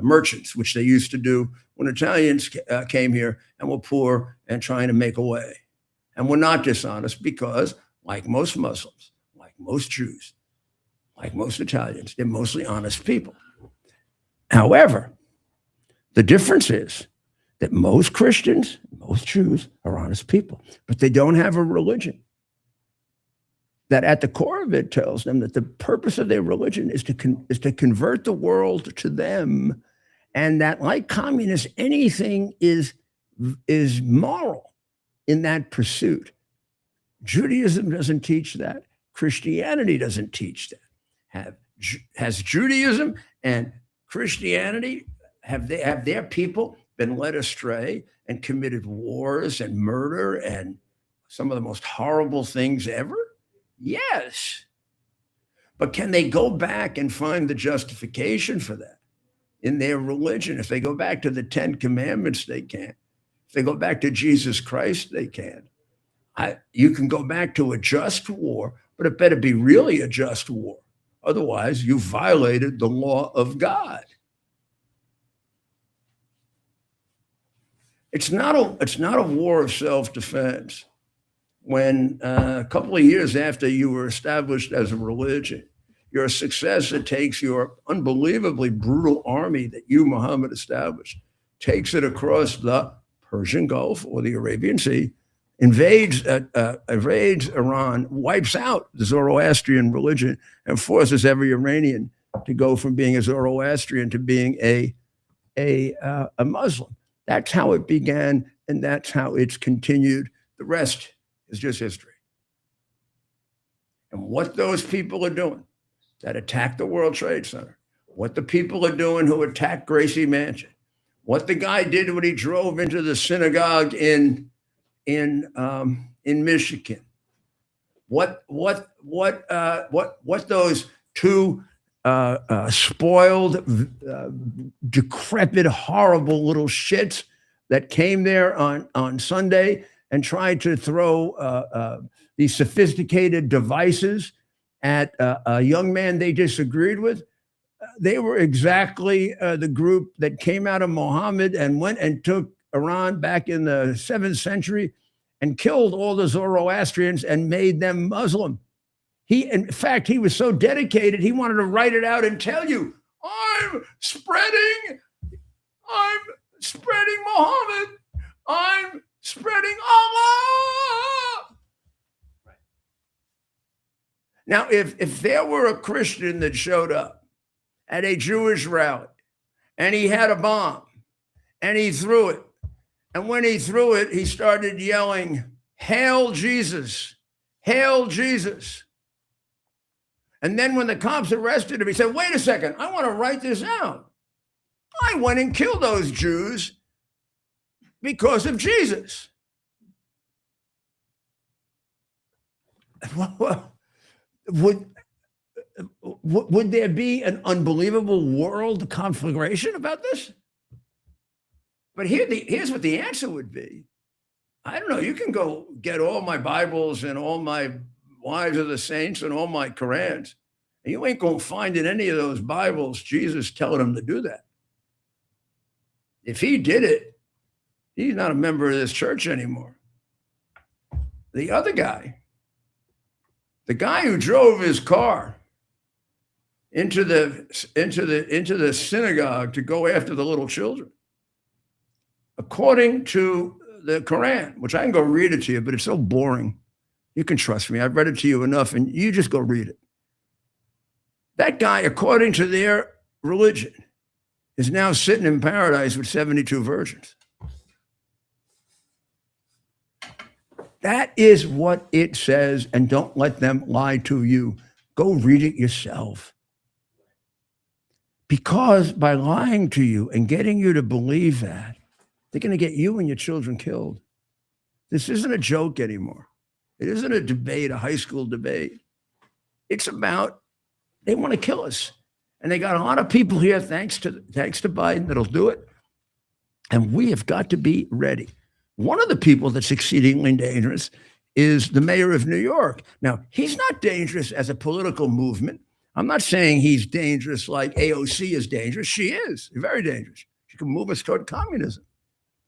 merchants, which they used to do when Italians came here and were poor and trying to make a way. And were not dishonest because, like most Muslims, like most Jews, like most Italians, they're mostly honest people. However, the difference is that most Christians, most Jews are honest people, but they don't have a religion that at the core of it tells them that the purpose of their religion is to convert the world to them, and that, like communists, anything is moral in that pursuit. Judaism doesn't teach that. Christianity doesn't teach that. Has Judaism and Christianity, have their people been led astray and committed wars and murder and some of the most horrible things ever? Yes. But can they go back and find the justification for that in their religion? If they go back to the 10 Commandments, they can. If they go back to Jesus Christ, they can. You can go back to a just war, but it better be really a just war. Otherwise, you violated the law of God. It's not a war of self-defense. When a couple of years after you were established as a religion, your successor takes your unbelievably brutal army that you, Muhammad, established, takes it across the Persian Gulf or the Arabian Sea, invades Iran, wipes out the Zoroastrian religion, and forces every Iranian to go from being a Zoroastrian to being a Muslim. That's how it began, and that's how it's continued. The rest is just history. And what those people are doing that attack the World Trade Center, what the people are doing who attacked Gracie Mansion, what the guy did when he drove into the synagogue in Michigan, what those two spoiled, decrepit, horrible little shits that came there on Sunday and tried to throw these sophisticated devices at a young man they disagreed with. They were exactly the group that came out of Mohammed and went and took Iran back in the 7th century and killed all the Zoroastrians and made them Muslim. In fact, he was so dedicated, he wanted to write it out and tell you, I'm spreading Muhammad. I'm spreading Allah. Right. Now, if there were a Christian that showed up at a Jewish rally and he had a bomb and he threw it, and when he threw it, he started yelling, Hail Jesus, Hail Jesus. And then when the cops arrested him, he said, wait a second, I want to write this out. I went and killed those Jews because of Jesus. Well, would there be an unbelievable world conflagration about this? But here's what the answer would be. I don't know. You can go get all my Bibles and all my Lives of the Saints and all my Qurans, and you ain't going to find in any of those Bibles Jesus telling them to do that. If he did it, he's not a member of this church anymore. The other guy, the guy who drove his car into the synagogue to go after the little children, according to the Quran, which I can go read it to you, but it's so boring. You can trust me. I've read it to you enough, and you just go read it. That guy, according to their religion, is now sitting in paradise with 72 virgins. That is what it says, and don't let them lie to you. Go read it yourself. Because by lying to you and getting you to believe that, they're going to get you and your children killed. This isn't a joke anymore. It isn't a debate, a high school debate. It's about, they want to kill us. And they got a lot of people here, thanks to Biden, that'll do it. And we have got to be ready. One of the people that's exceedingly dangerous is the mayor of New York. Now, he's not dangerous as a political movement. I'm not saying he's dangerous like AOC is dangerous. She is very dangerous. She can move us toward communism.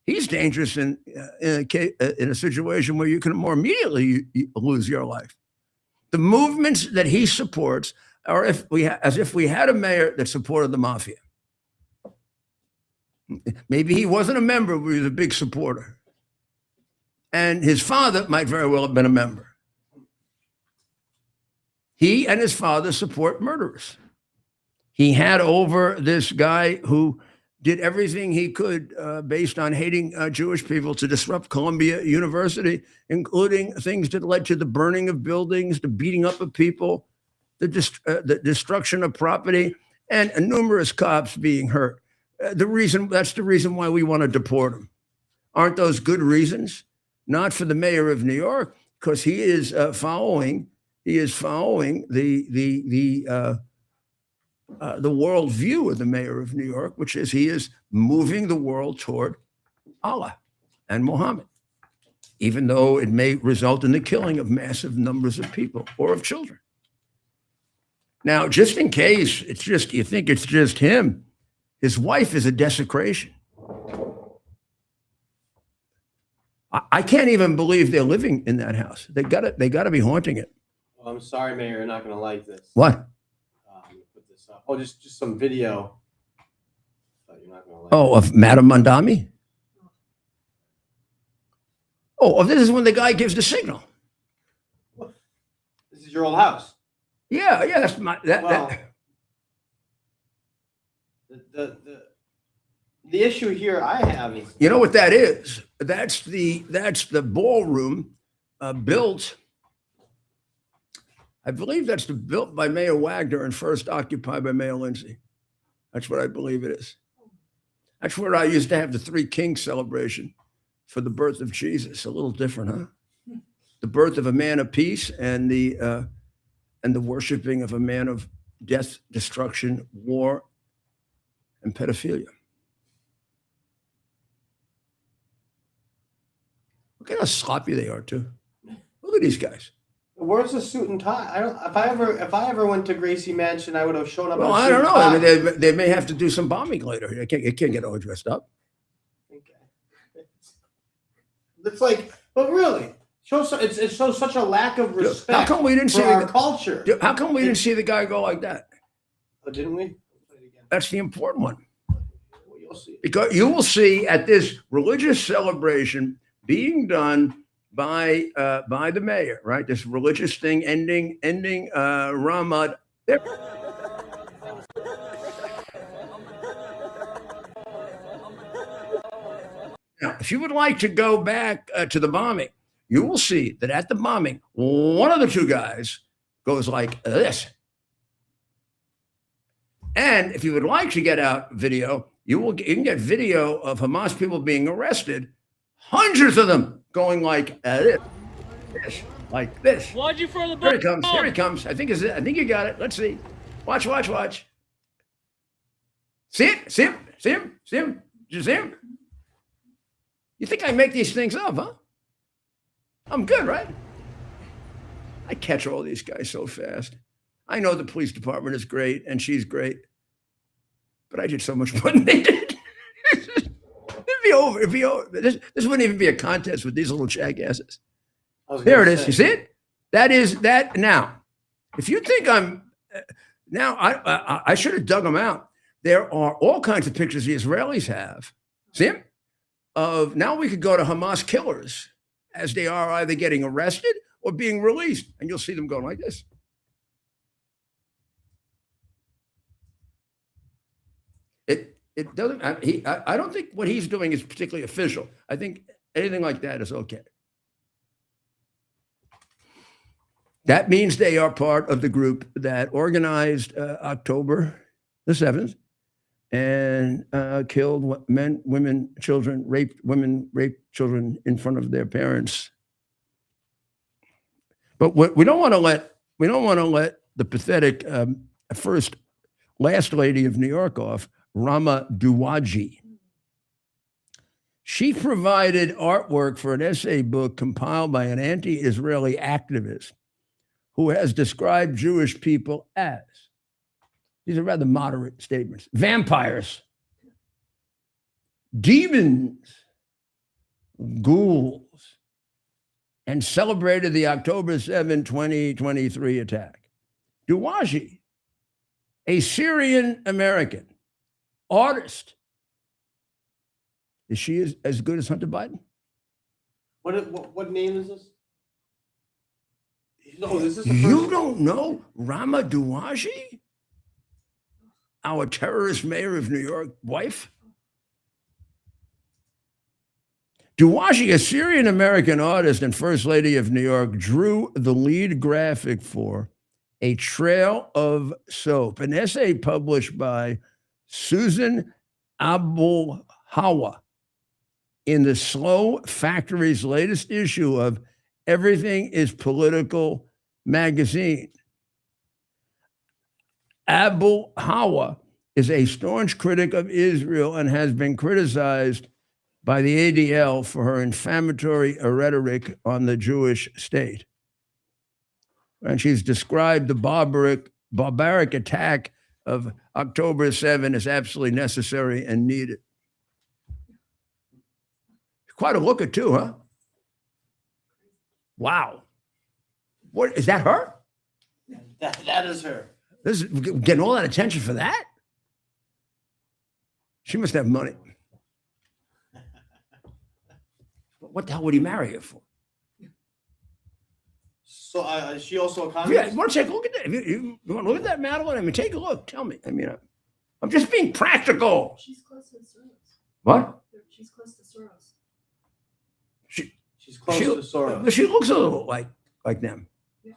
He's dangerous in a situation where you can more immediately lose your life. The movements that he supports are as if we had a mayor that supported the mafia. Maybe he wasn't a member, but he was a big supporter. And his father might very well have been a member. He and his father support murderers. He had over this guy who did everything he could based on hating Jewish people to disrupt Columbia University, including things that led to the burning of buildings, the beating up of people, the destruction of property, and numerous cops being hurt. That's the reason why we want to deport him. Aren't those good reasons? Not for the mayor of New York, because he is following the world view of the mayor of New York, which is he is moving the world toward Allah and Muhammad, even though it may result in the killing of massive numbers of people or of children. Now, just in case you think it's just him, his wife is a desecration. I can't even believe they're living in that house. They got to be haunting it. Well, I'm sorry, Mayor, you're not going to like this. What? Put this up. Oh, just some video. You're not gonna like of Madame Mondami? Oh, this is when the guy gives the signal. This is your old house. Yeah, that's the issue here I have is, you know what that is? That's the ballroom built. I believe that's built by Mayor Wagner and first occupied by Mayor Lindsay. That's what I believe it is. That's where I used to have the Three Kings celebration for the birth of Jesus. A little different, huh? The birth of a man of peace and the worshiping of a man of death, destruction, war, and pedophilia. Look at how sloppy they are, too. Look at these guys. where's the suit and tie? I don't. If I ever went to Gracie Mansion, I would have shown up. Well, I don't know. I mean, they may have to do some bombing later. They can't get all dressed up. Okay. It's like, but really, it shows such a lack of respect. How come we didn't for see our culture? How come we didn't see the guy go like that? Oh, didn't we? That's the important one. Well, you'll see. Because you will see at this religious celebration being done by the mayor, right? This religious thing ending Ramadan. Now, if you would like to go back to the bombing, you will see that at the bombing, one of the two guys goes like this. And if you would like to get out video, you can get video of Hamas people being arrested, hundreds of them going like this, like this. Why'd you throw the Here he comes. Here he comes. I think you got it. Let's see. Watch. See it? See him? See him? See him? Did you see him? You think I make these things up, huh? I'm good, right? I catch all these guys so fast. I know the police department is great and she's great, but I did so much more than they did. It'd be over. This wouldn't even be a contest with these little jackasses. There it is. You see it? That is that. Now, if you think I'm now, I should have dug them out. There are all kinds of pictures the Israelis have. See them? Of now we could go to Hamas killers as they are either getting arrested or being released, and you'll see them going like this. It doesn't. I don't think what he's doing is particularly official. I think anything like that is okay. That means they are part of the group that organized October the 7th and killed men, women, children, raped children in front of their parents. But we don't want to let the pathetic last lady of New York off, Rama Duwaji. She provided artwork for an essay book compiled by an anti-Israeli activist who has described Jewish people as, these are rather moderate statements, vampires, demons, ghouls, and celebrated the October 7, 2023 attack. Duwaji, a Syrian-American artist. Is she as good as Hunter Biden? What name is this? No, this is you don't know Rama Duwaji? Our terrorist mayor of New York wife? Duwaji, a Syrian-American artist and First Lady of New York, drew the lead graphic for A Trail of Soap, an essay published by Susan Abul-Hawa in the Slow Factory's latest issue of Everything is Political magazine. Abul-Hawa is a staunch critic of Israel and has been criticized by the ADL for her inflammatory rhetoric on the Jewish state. And she's described the barbaric attack of October 7 as absolutely necessary and needed. Quite a looker too, huh? Wow. What is that her? That is her. This is getting all that attention for that? She must have money. What the hell would he marry her for? So is she also a communist? Yeah, want to take a look at that? You want to look at that, Madeline? I mean, take a look. Tell me. I mean, I'm just being practical. She's close to Soros. What? She's close to Soros. She's close to Soros. She looks a little like them. Yeah.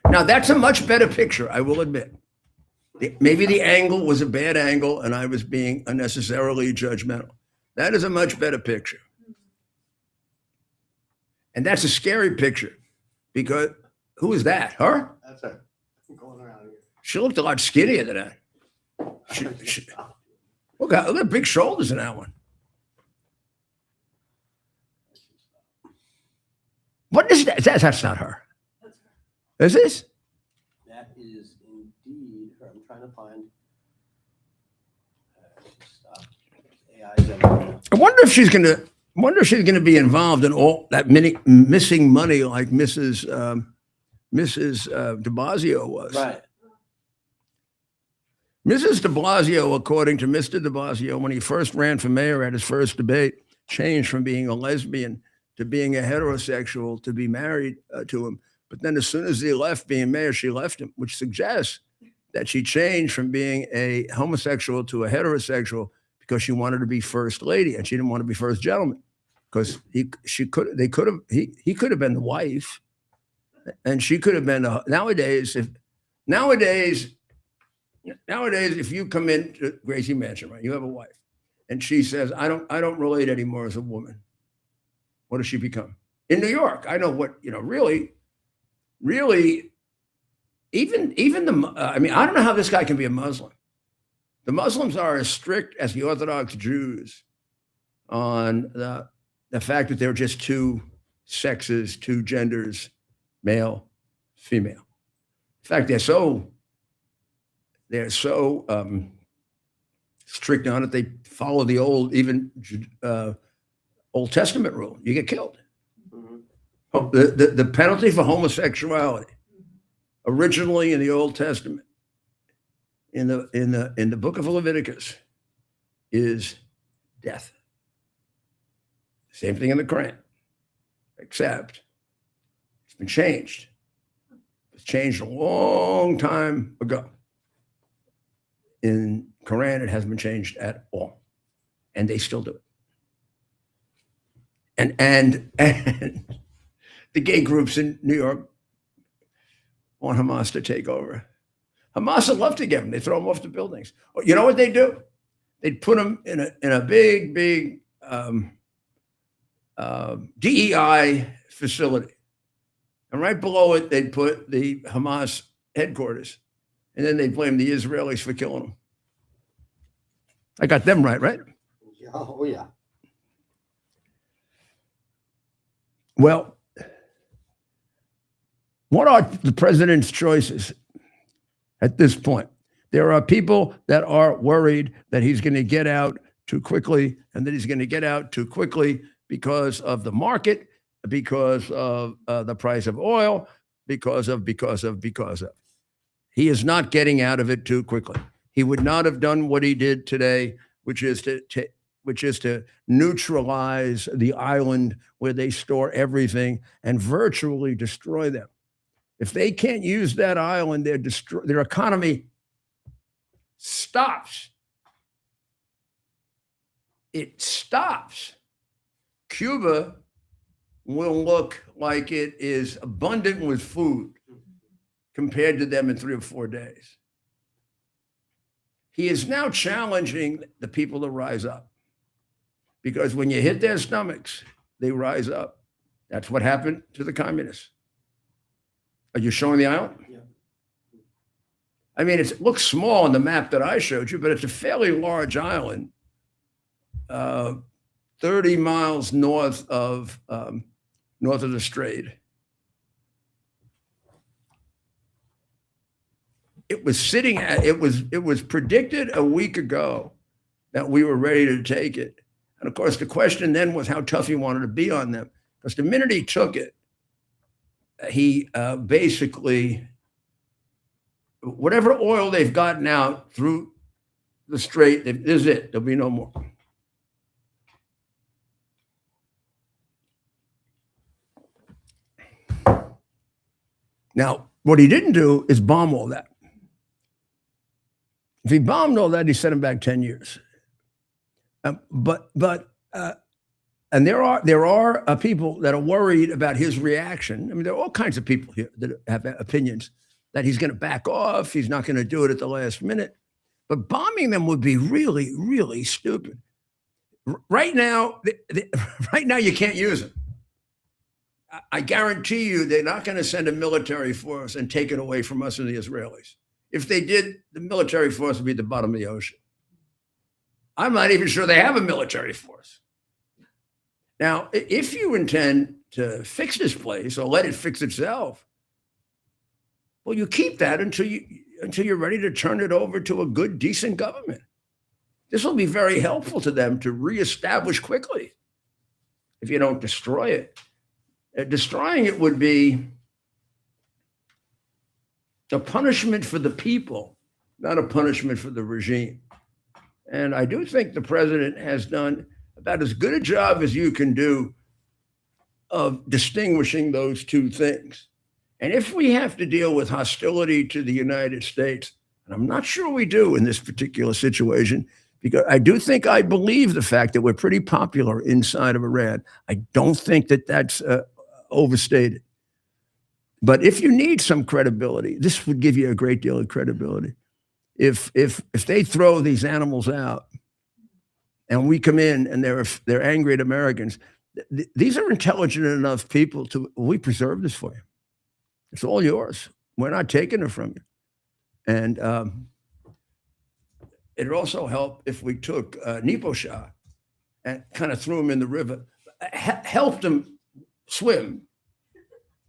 Now, that's a much better picture, I will admit. Maybe the angle was a bad angle and I was being unnecessarily judgmental. That is a much better picture. And that's a scary picture because who is that? Her? That's her. I'm going around here. She looked a lot skinnier than that. Look at the big shoulders in that one. What is that? That's not her. That's her. Is this? That is indeed her. I'm trying to find. AIs and I wonder if she's going to be involved in all that missing money like Mrs. De Blasio was. right. Mrs. de Blasio, according to Mr. de Blasio, when he first ran for mayor at his first debate, changed from being a lesbian to being a heterosexual to be married to him. But then as soon as he left being mayor, she left him, which suggests that she changed from being a homosexual to a heterosexual because she wanted to be first lady and she didn't want to be first gentleman because he could have been the wife and she could have been nowadays if you come into Gracie Mansion, right, you have a wife and she says, I don't relate anymore as a woman. What does she become? In New York, I know what, really, even I don't know how this guy can be a Muslim. The Muslims are as strict as the Orthodox Jews on the fact that they're just two sexes, two genders, male, female. In fact, they're so strict on it. They follow the old Testament rule. You get killed. The penalty for homosexuality, originally in the Old Testament, in the book of Leviticus, is death. Same thing in the Quran, except it's been changed. It's changed a long time ago. In Quran, it hasn't been changed at all, and they still do it. And the gay groups in New York want Hamas to take over. Hamas would love to get them. They throw them off the buildings. You know what they do? They'd put them in a big DEI facility, and right below it they'd put the Hamas headquarters, and then they'd blame the Israelis for killing them. I got them right? Yeah, oh yeah. Well, what are the president's choices at this point? There are people that are worried that he's going to get out too quickly and that he's going to get out too quickly because of the market, because of the price of oil, because of. He is not getting out of it too quickly. He would not have done what he did today, which is to neutralize the island where they store everything and virtually destroy them. If they can't use that island, their economy stops. It stops. Cuba will look like it is abundant with food compared to them in 3 or 4 days. He is now challenging the people to rise up because when you hit their stomachs, they rise up. That's what happened to the communists. Are you showing the island? Yeah. I mean, it looks small on the map that I showed you, but it's a fairly large island, 30 miles north of the Strait. It was predicted a week ago that we were ready to take it. And of course, the question then was how tough he wanted to be on them. Because the minute he took it, he basically, whatever oil they've gotten out through the strait, this is it. There'll be no more. Now, what he didn't do is bomb all that. If he bombed all that, he sent him back 10 years. And there are people that are worried about his reaction. I mean, there are all kinds of people here that have opinions that he's going to back off. He's not going to do it at the last minute. But bombing them would be really, really stupid. Right now, you can't use them. I guarantee you they're not going to send a military force and take it away from us and the Israelis. If they did, the military force would be at the bottom of the ocean. I'm not even sure they have a military force. Now, if you intend to fix this place or let it fix itself, well, you keep that until you're ready to turn it over to a good, decent government. This will be very helpful to them to reestablish quickly if you don't destroy it. Destroying it would be a punishment for the people, not a punishment for the regime. And I do think the president has done about as good a job as you can do of distinguishing those two things. And if we have to deal with hostility to the United States, and I'm not sure we do in this particular situation, because I do think I believe the fact that we're pretty popular inside of Iran. I don't think that that's overstated. But if you need some credibility, this would give you a great deal of credibility. If they throw these animals out and we come in and they're angry at Americans, these are intelligent enough people we preserve this for you. It's all yours. We're not taking it from you. And it'd also help if we took Nepo Shah and kind of threw him in the river, helped him swim,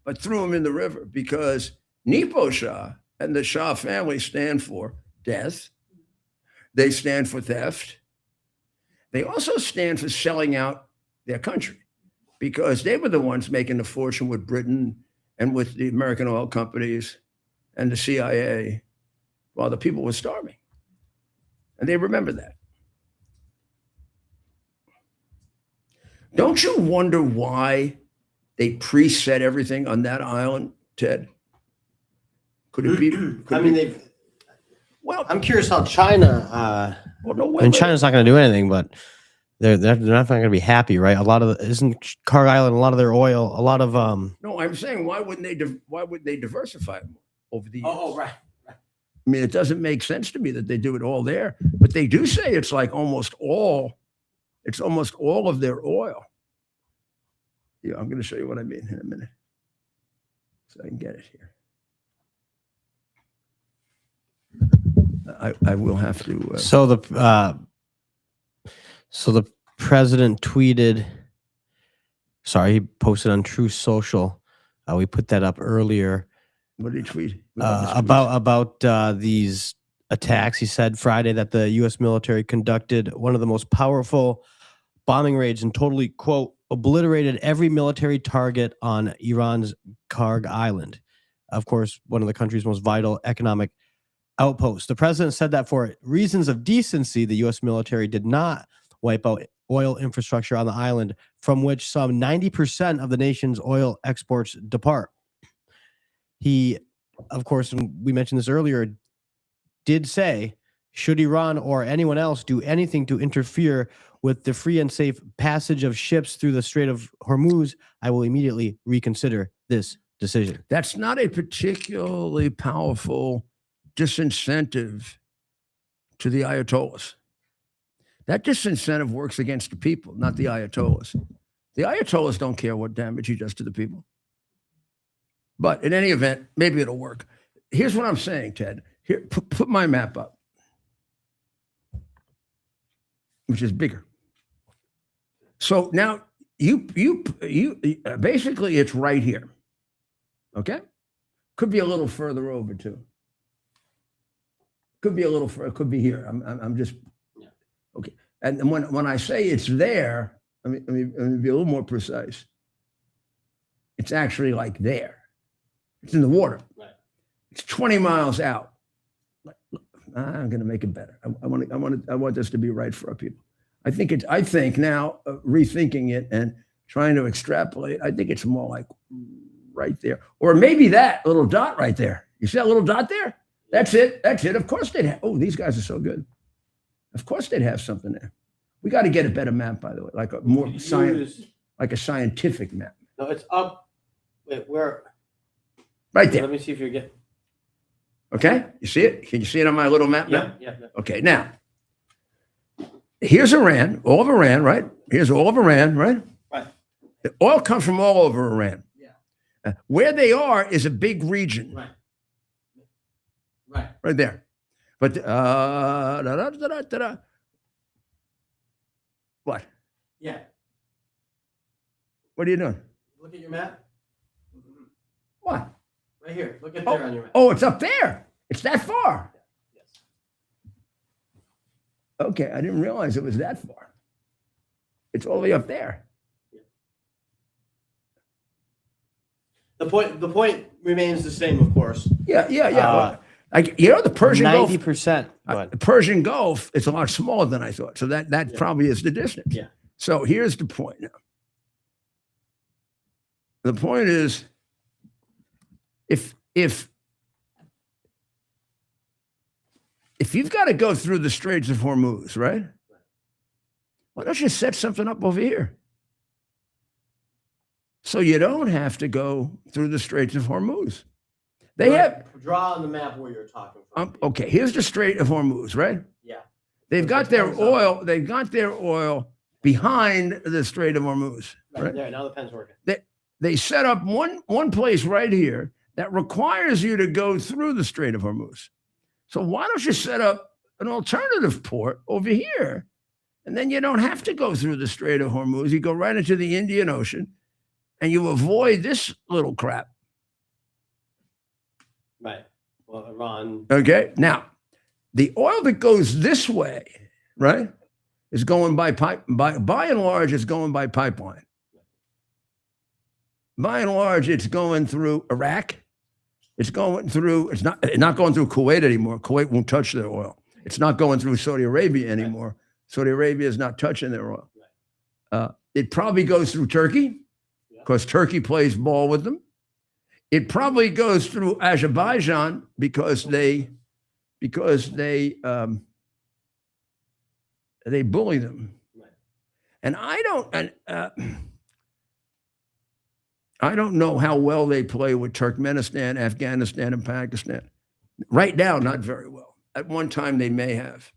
but threw him in the river, because Nepo Shah and the Shah family stand for death. They stand for theft. They also stand for selling out their country, because they were the ones making the fortune with Britain and with the American oil companies and the CIA while the people were starving. And they remember that. Don't you wonder why they preset everything on that island, Ted? Could it be? Well, I'm curious how China. well, no, I mean, China's not going to do anything, but they're not going to be happy, right? A lot of isn't Kharg Island, a lot of their oil, a lot of No, I'm saying why wouldn't they diversify more over the years? Oh, right. I mean, it doesn't make sense to me that they do it all there, but they do say it's like almost all of their oil. Yeah, I'm going to show you what I mean in a minute, so I can get it here. I will have to. So the president tweeted. Sorry, he posted on True Social. We put that up earlier. What did he tweet? About these attacks. He said Friday that the U.S. military conducted one of the most powerful bombing raids and totally, quote, obliterated every military target on Iran's Kharg Island. Of course, one of the country's most vital economic outposts. The president said that for reasons of decency, the U.S. military did not wipe out oil infrastructure on the island, from which some 90% of the nation's oil exports depart. He, of course, and we mentioned this earlier, did say, should Iran or anyone else do anything to interfere with the free and safe passage of ships through the Strait of Hormuz, I will immediately reconsider this decision. That's not a particularly powerful disincentive to the Ayatollahs. That disincentive works against the people, not the Ayatollahs. The Ayatollahs don't care what damage he does to the people. But in any event, maybe it'll work. Here's what I'm saying, Ted. Here, put my map up, which is bigger. So now you basically it's right here. Okay, could be a little further over too. Could be a little further. Could be here. I'm just okay. And when I say it's there, let me be a little more precise. It's actually like there. It's in the water. Right. It's 20 miles out. I'm going to make it better. I want this to be right for our people. I think now, rethinking it and trying to extrapolate, I think it's more like right there, or maybe that little dot right there. You see that little dot there? That's it. That's it. Of course they'd have. Oh, these guys are so good. Of course they'd have something there. We got to get a better map, by the way, like a more like a scientific map. No, it's up. Wait, where? Right there. Let me see if you're getting. Okay, you see it? Can you see it on my little map now? Yeah. Okay, now, here's Iran, all of Iran, right? Here's all of Iran, right? Right. The oil comes from all over Iran. Yeah. Where they are is a big region. Right. Right. Right there. But, what? Yeah. What are you doing? Look at your map. What? Right here. Look at there on your map. Oh, it's up there. It's that far. Yes. Okay, I didn't realize it was that far. It's all the way up there. The point remains the same, of course. Yeah. Like, the Persian Gulf. 90%. The Persian Gulf is a lot smaller than I thought. So that probably is the distance. Yeah. So here's the point now. The point is, if you've got to go through the Straits of Hormuz, right? Why don't you set something up over here? So you don't have to go through the Straits of Hormuz. They have. Draw on the map where you're talking from. Okay, here's the Strait of Hormuz, right? Yeah. They've got their oil. They've got their oil behind the Strait of Hormuz. Right there. Now the pen's working. They set up one place right here that requires you to go through the Strait of Hormuz. So why don't you set up an alternative port over here, and then you don't have to go through the Strait of Hormuz. You go right into the Indian Ocean, and you avoid this little crap. Right. Well, Iran. Okay. Now, the oil that goes this way, right, is going by pipe. By and large, it's going by pipeline. By and large, it's going through Iraq. It's going through. It's not going through Kuwait anymore. Kuwait won't touch their oil. It's not going through Saudi Arabia anymore. Right. Saudi Arabia is not touching their oil. Right. It probably goes through Turkey because Turkey plays ball with them. It probably goes through Azerbaijan because they bully them. Right. And I don't know how well they play with Turkmenistan, Afghanistan, and Pakistan. Right now, not very well. At one time, they may have,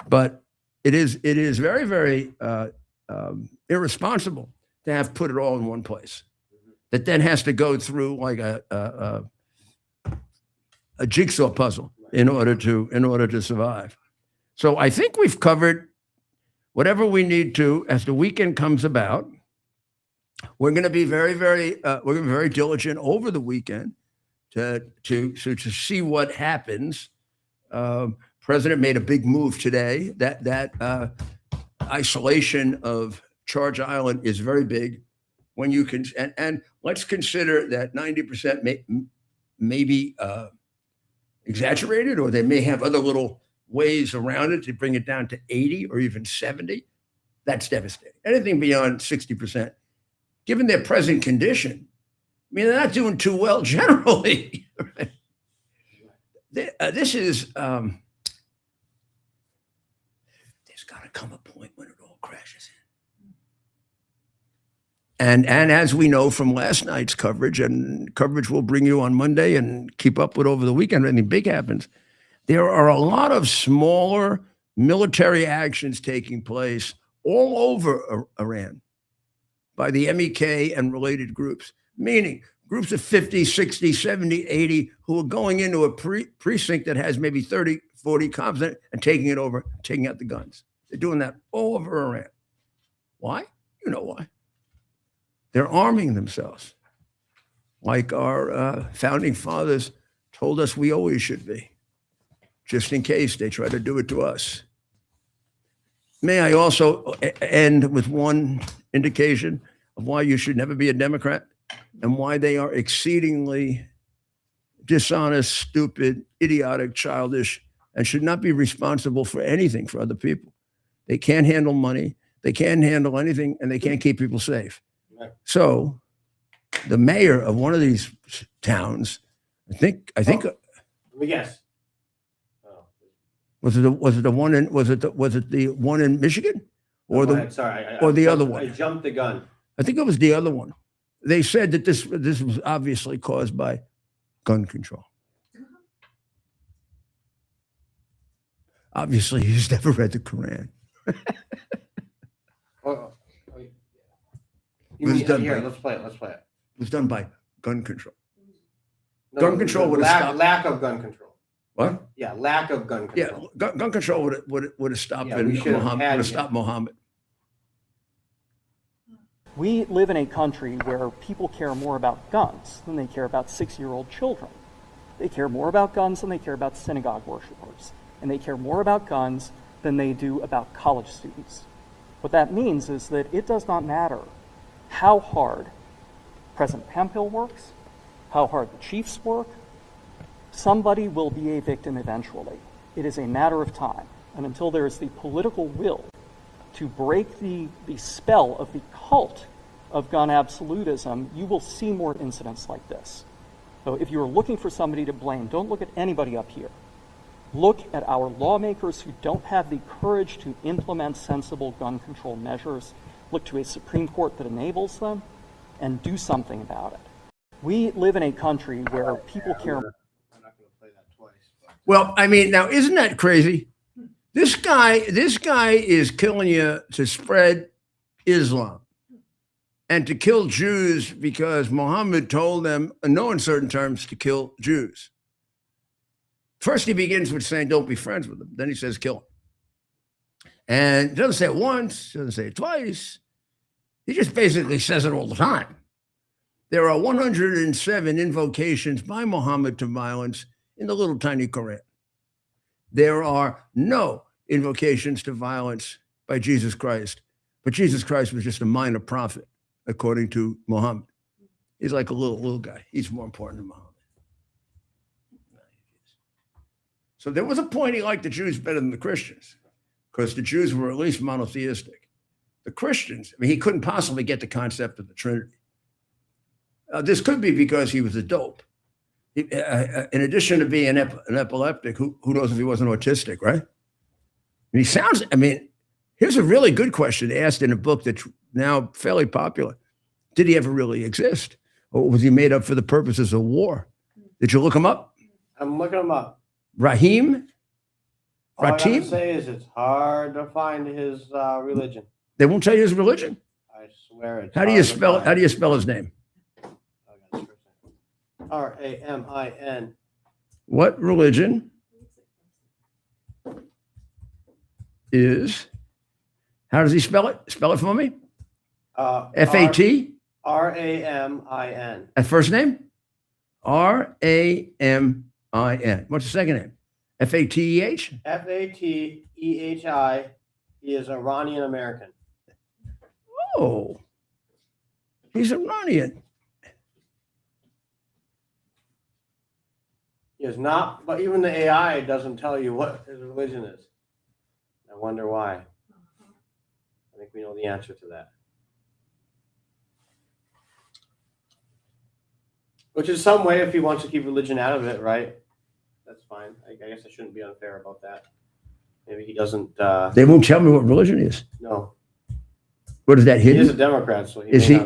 but it is very, very irresponsible to have put it all in one place. That then has to go through like a jigsaw puzzle in order to survive. So I think we've covered whatever we need to as the weekend comes about. We're going to be very diligent over the weekend to see what happens. President made a big move today. That isolation of Charge Island is very big. When you can, and let's consider that 90% may be exaggerated, or they may have other little ways around it to bring it down to 80 or even 70. That's devastating. Anything beyond 60%. Given their present condition, I mean, they're not doing too well generally. This is, there's got to come a point when it all crashes in. And as we know from last night's coverage, and coverage we'll bring you on Monday and keep up with over the weekend, anything big happens, there are a lot of smaller military actions taking place all over Iran by the MEK and related groups, meaning groups of 50, 60, 70, 80 who are going into a precinct that has maybe 30, 40 cops in it and taking it over, taking out the guns. They're doing that all over Iran. Why? You know why. They're arming themselves like our founding fathers told us we always should be, just in case they try to do it to us. May I also end with one indication of why you should never be a Democrat and why they are exceedingly dishonest, stupid, idiotic, childish, and should not be responsible for anything for other people. They can't handle money, they can't handle anything, and they can't keep people safe. So the mayor of one of these towns, I think Let me guess. was it the one in Michigan, or the other one? I jumped the gun. I think it was the other one. They said that this was obviously caused by gun control. Obviously, he's never read the Quran. Let's play it. It was done by gun control. No, Gun control would have stopped. Lack of gun control. What? Yeah, lack of gun control. Yeah, gun control would have stopped Muhammad. We live in a country where people care more about guns than they care about 6-year-old children. They care more about guns than they care about synagogue worshipers. And they care more about guns than they do about college students. What that means is that it does not matter how hard President Hemphill works, how hard the chiefs work, somebody will be a victim eventually. It is a matter of time. And until there is the political will to break the spell of the cult of gun absolutism, you will see more incidents like this. So if you're looking for somebody to blame, don't look at anybody up here. Look at our lawmakers who don't have the courage to implement sensible gun control measures. Look to a Supreme Court that enables them, and do something about it. We live in a country where people care. I'm not going to play that twice. But. Well, I mean, now isn't that crazy? This guy is killing you to spread Islam and to kill Jews because Muhammad told them, in no uncertain terms, to kill Jews. First, he begins with saying, don't be friends with them. Then he says, kill them. And he doesn't say it once, doesn't say it twice. He just basically says it all the time. There are 107 invocations by Muhammad to violence in the little tiny Quran. There are no invocations to violence by Jesus Christ, but Jesus Christ was just a minor prophet, according to Muhammad. He's like a little guy. He's more important than Muhammad. So there was a point he liked the Jews better than the Christians, because the Jews were at least monotheistic. The Christians, I mean, he couldn't possibly get the concept of the Trinity. This could be because he was a dope. In addition to being an epileptic, who knows if he wasn't autistic, right? And he sounds, I mean, here's a really good question asked in a book that's now fairly popular. Did he ever really exist? Or was he made up for the purposes of war? Did you look him up? I'm looking him up. Rahim? All I gotta Ratim? say is it's hard to find his religion. They won't tell you his religion? I swear it's How do you spell his name? Ramin. What religion is, how does he spell it? Spell it for me. F-A-T? Ramin. At first name? R-A-M-I-N. What's the second name? F-A-T-E-H? Fatehi. He is Iranian American. Oh, he's Iranian. He is not, but even the AI doesn't tell you what his religion is. I wonder why. I think we know the answer to that. Which is some way, if he wants to keep religion out of it, right? That's fine. I guess I shouldn't be unfair about that. Maybe he doesn't. They won't tell me what religion he is. No. What is that He is a hidden? Democrat, so Is he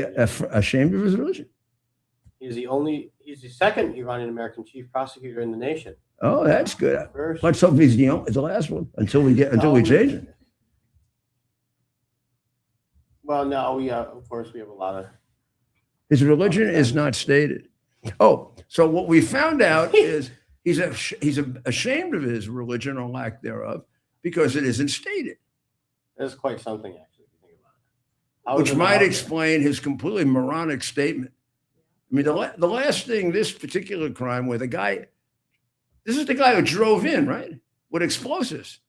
ashamed of his religion? He's the second Iranian American chief prosecutor in the nation. Oh, that's good. First, Let's hope he's the last one until we change it. Well, no, we of course we have a lot of. His religion is not stated. Oh, so what we found out is he's ashamed of his religion or lack thereof because it isn't stated. That's quite something, actually, if you think about it. Which might explain his completely moronic statement. I mean, the last thing, this particular crime where this is the guy who drove in, right? With explosives.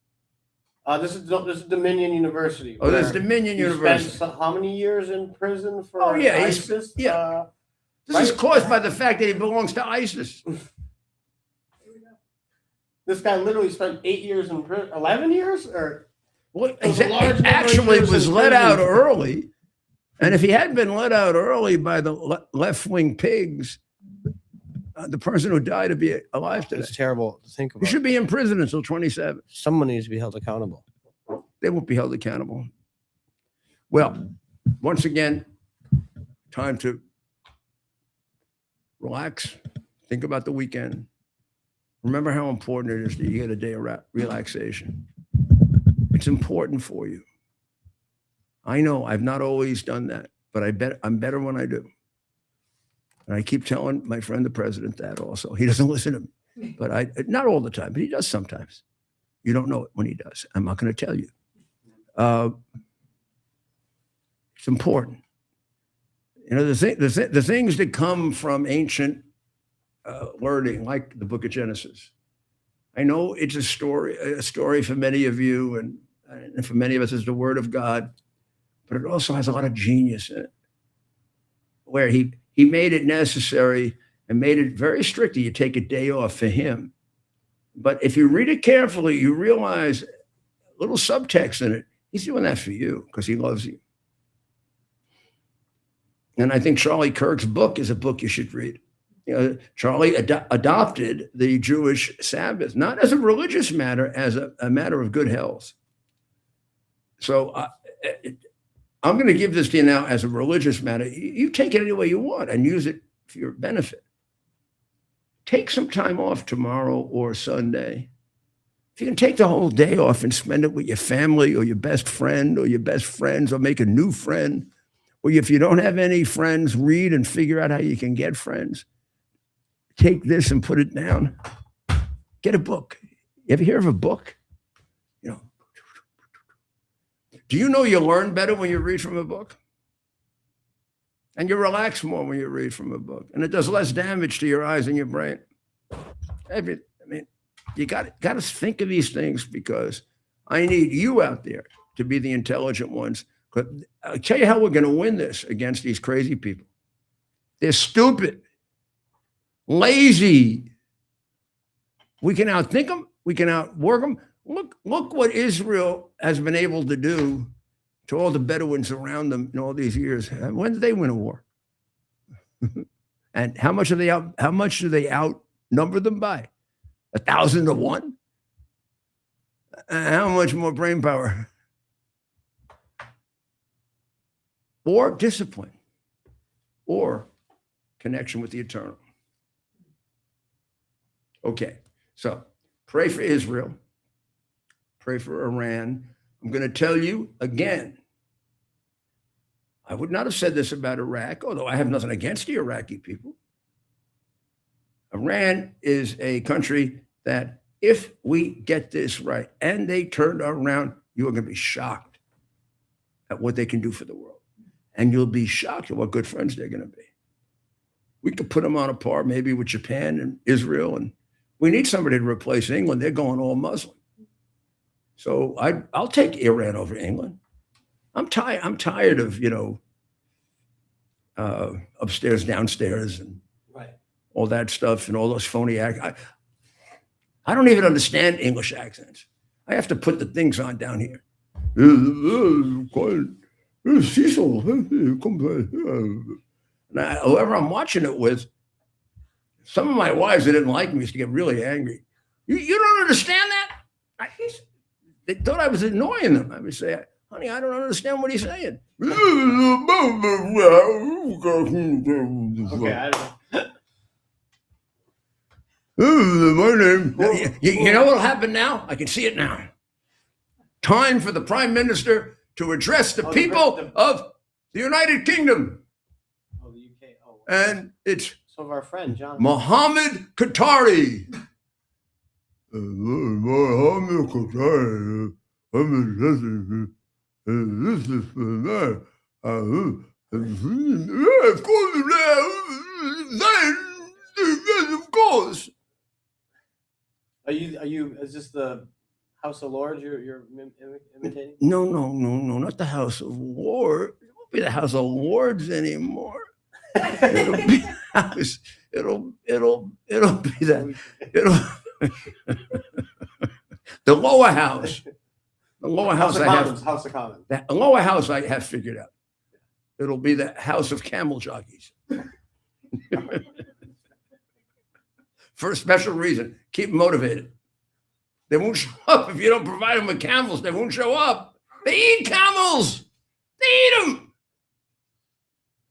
This is Dominion University. Oh, that's Dominion University. Spent how many years in prison for This ISIS? is caused by the fact that he belongs to ISIS. This guy literally spent 8 years in prison. 11 years? Well, he actually was let out early. And if he had been let out early by the left-wing pigs, the person who died would be alive today. It's terrible to think He about. should be in prison until 27. Someone needs to be held accountable. They won't be held accountable. Well, once again, time to relax. Think about the weekend. Remember how important it is that you get a day of relaxation. It's important for you. I know I've not always done that, but I'm better when I do. And I keep telling my friend, the president, that also. He doesn't listen to me, but not all the time, but he does sometimes. You don't know it when he does. I'm not going to tell you. It's important. You know, the things that come from ancient learning, like the book of Genesis. I know it's a story for many of you, and for many of us, it's the word of God, but it also has a lot of genius in it, where he made it necessary and made it very strict that you take a day off for him. But if you read it carefully, you realize a little subtext in it. He's doing that for you because he loves you. And I think Charlie Kirk's book is a book you should read. Charlie adopted the Jewish Sabbath, not as a religious matter, as a matter of good health. So I'm going to give this to you now as a religious matter. You take it any way you want and use it for your benefit. Take some time off tomorrow or Sunday. If you can take the whole day off and spend it with your family or your best friend or your best friends, or make a new friend, or if you don't have any friends, read and figure out how you can get friends. Take this and put it down. Get a book. You ever hear of a book? Do you know you learn better when you read from a book? And you relax more when you read from a book. And it does less damage to your eyes and your brain. You got to think of these things, because I need you out there to be the intelligent ones. I'll tell you how we're going to win this against these crazy people. They're stupid, lazy. We can outthink them. We can outwork them. Look what Israel has been able to do to all the Bedouins around them in all these years. When did they win a war? And how much do they outnumber them by? 1,000 to 1? How much more brain power? Or discipline, or connection with the eternal. Okay, so pray for Israel. Pray for Iran. I'm going to tell you again, I would not have said this about Iraq, although I have nothing against the Iraqi people. Iran is a country that, if we get this right and they turn around, you are going to be shocked at what they can do for the world. And you'll be shocked at what good friends they're going to be. We could put them on a par maybe with Japan and Israel, and we need somebody to replace England. They're going all Muslim. So I'll take Iran over England. I'm tired of, upstairs, downstairs, and all that stuff, and all those phony acts. I don't even understand English accents. I have to put the things on down here. Cecil, now, whoever I'm watching it with, some of my wives that didn't like me used to get really angry. You don't understand that? They thought I was annoying them. I would say, honey, I don't understand what he's saying. Okay, I don't my name. You know what'll happen now? I can see it now. Time for the Prime Minister to address the people of the United Kingdom. Oh, the UK. Oh, And it's some of our friend John. Mohammed Qatari. Mohammed Qatari. This is for that. Of course. Are you? Is this the House of Lords you're imitating? No, not the House of Lords. It won't be the House of Lords anymore. It'll be House. It'll be that. The lower house. The lower house I have. House of Commons. The lower house I have figured out. It'll be the House of Camel Jockeys. For a special reason. Keep them motivated. They won't show up if you don't provide them with camels. They won't show up. They eat camels. They eat them.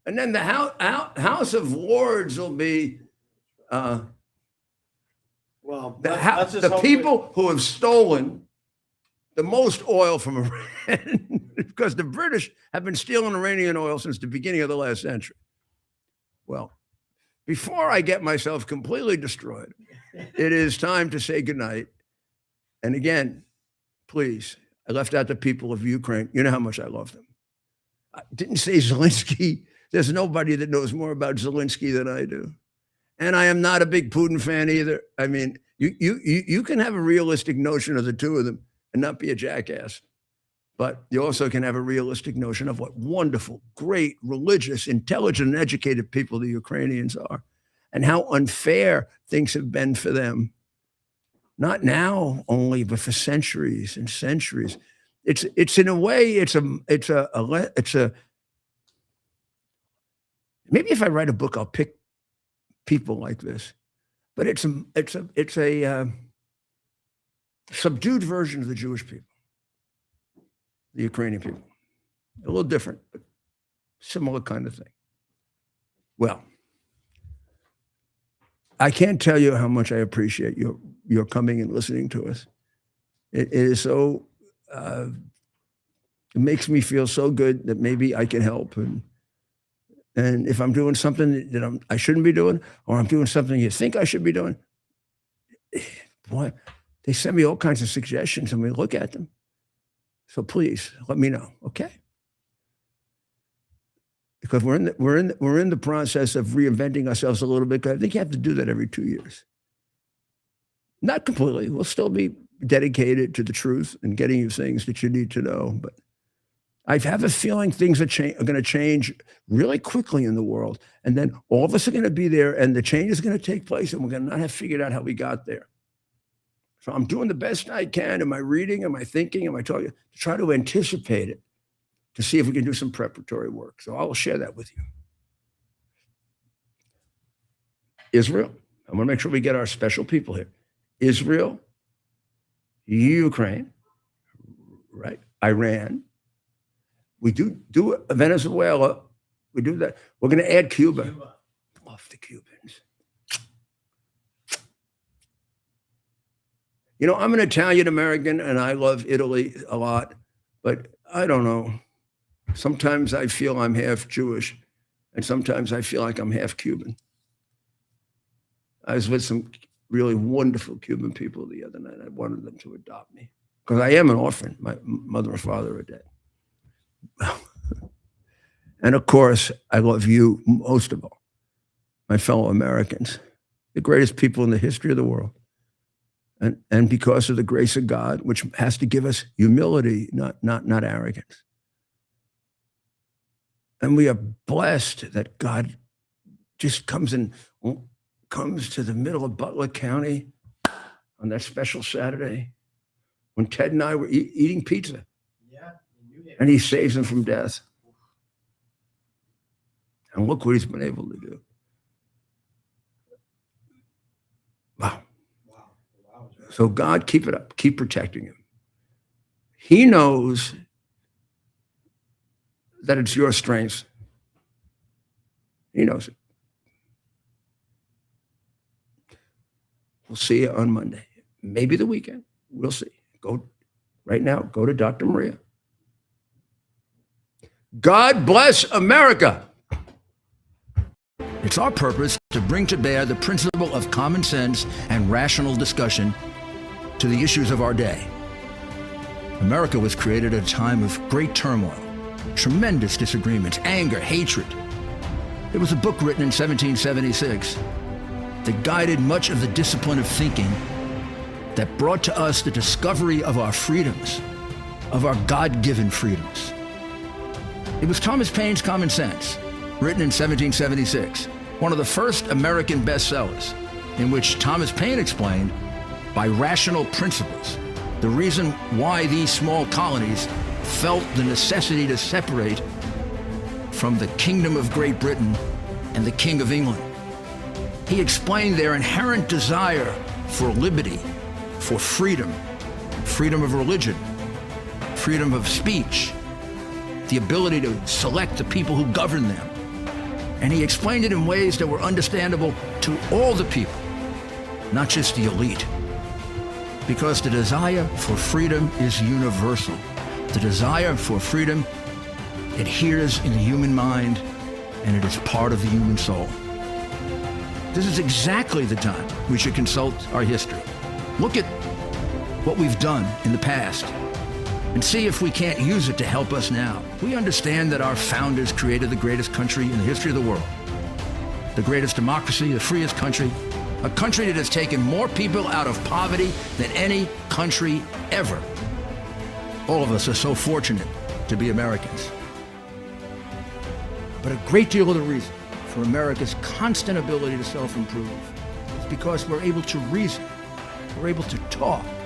And then the House of Lords will be Well, the people who have stolen the most oil from Iran, because the British have been stealing Iranian oil since the beginning of the last century. Well, before I get myself completely destroyed, it is time to say goodnight. And again, please, I left out the people of Ukraine. You know how much I love them. I didn't say Zelensky. There's nobody that knows more about Zelensky than I do. And I am not a big Putin fan either. I mean, You can have a realistic notion of the two of them and not be a jackass. But you also can have a realistic notion of what wonderful, great, religious, intelligent, and educated people the Ukrainians are, and how unfair things have been for them. Not now only, but for centuries and centuries. It's in a way, it's a maybe if I write a book, I'll pick people like this. But it's a subdued version of the Jewish people. The Ukrainian people. A little different, but similar kind of thing. Well, I can't tell you how much I appreciate your coming and listening to us. It is so, it makes me feel so good that maybe I can help. And if I'm doing something that I shouldn't be doing, or I'm doing something you think I should be doing, boy, they send me all kinds of suggestions and we look at them. So please let me know, okay? Because we're in the process of reinventing ourselves a little bit. I think you have to do that every 2 years. Not completely. We'll still be dedicated to the truth and getting you things that you need to know. But I have a feeling things are going to change really quickly in the world, and then all of us are going to be there, and the change is going to take place, and we're going to not have figured out how we got there. So I'm doing the best I can. Am I reading? Am I thinking? Am I talking? To try to anticipate it, to see if we can do some preparatory work. So I'll share that with you. Israel. I want to make sure we get our special people here. Israel, Ukraine, right? Iran. We do Venezuela. We do that. We're going to add Cuba. Love the Cubans. You know, I'm an Italian American and I love Italy a lot, but I don't know. Sometimes I feel I'm half Jewish and sometimes I feel like I'm half Cuban. I was with some really wonderful Cuban people the other night. I wanted them to adopt me because I am an orphan. My mother and father are dead. And of course, I love you most of all, my fellow Americans, the greatest people in the history of the world. And because of the grace of God, which has to give us humility, not arrogance. And we are blessed that God just comes to the middle of Butler County on that special Saturday when Ted and I were eating pizza. Yeah. And he saves them from death. And look what he's been able to do. Wow. So God, keep it up. Keep protecting him. He knows that it's your strength. He knows it. We'll see you on Monday. Maybe the weekend. We'll see. Go right now. Go to Dr. Maria. God bless America. It's our purpose to bring to bear the principle of common sense and rational discussion to the issues of our day. America was created at a time of great turmoil, tremendous disagreements, anger, hatred. There was a book written in 1776 that guided much of the discipline of thinking that brought to us the discovery of our freedoms, of our God-given freedoms. It was Thomas Paine's Common Sense, written in 1776, one of the first American bestsellers, in which Thomas Paine explained, by rational principles, the reason why these small colonies felt the necessity to separate from the Kingdom of Great Britain and the King of England. He explained their inherent desire for liberty, for freedom, freedom of religion, freedom of speech, the ability to select the people who govern them. And he explained it in ways that were understandable to all the people, not just the elite. Because the desire for freedom is universal. The desire for freedom adheres in the human mind, and it is part of the human soul. This is exactly the time we should consult our history. Look at what we've done in the past and see if we can't use it to help us now. We understand that our founders created the greatest country in the history of the world, the greatest democracy, the freest country a country that has taken more people out of poverty than any country ever. All of us are so fortunate to be Americans. But a great deal of the reason for America's constant ability to self-improve is because we're able to reason, we're able to talk,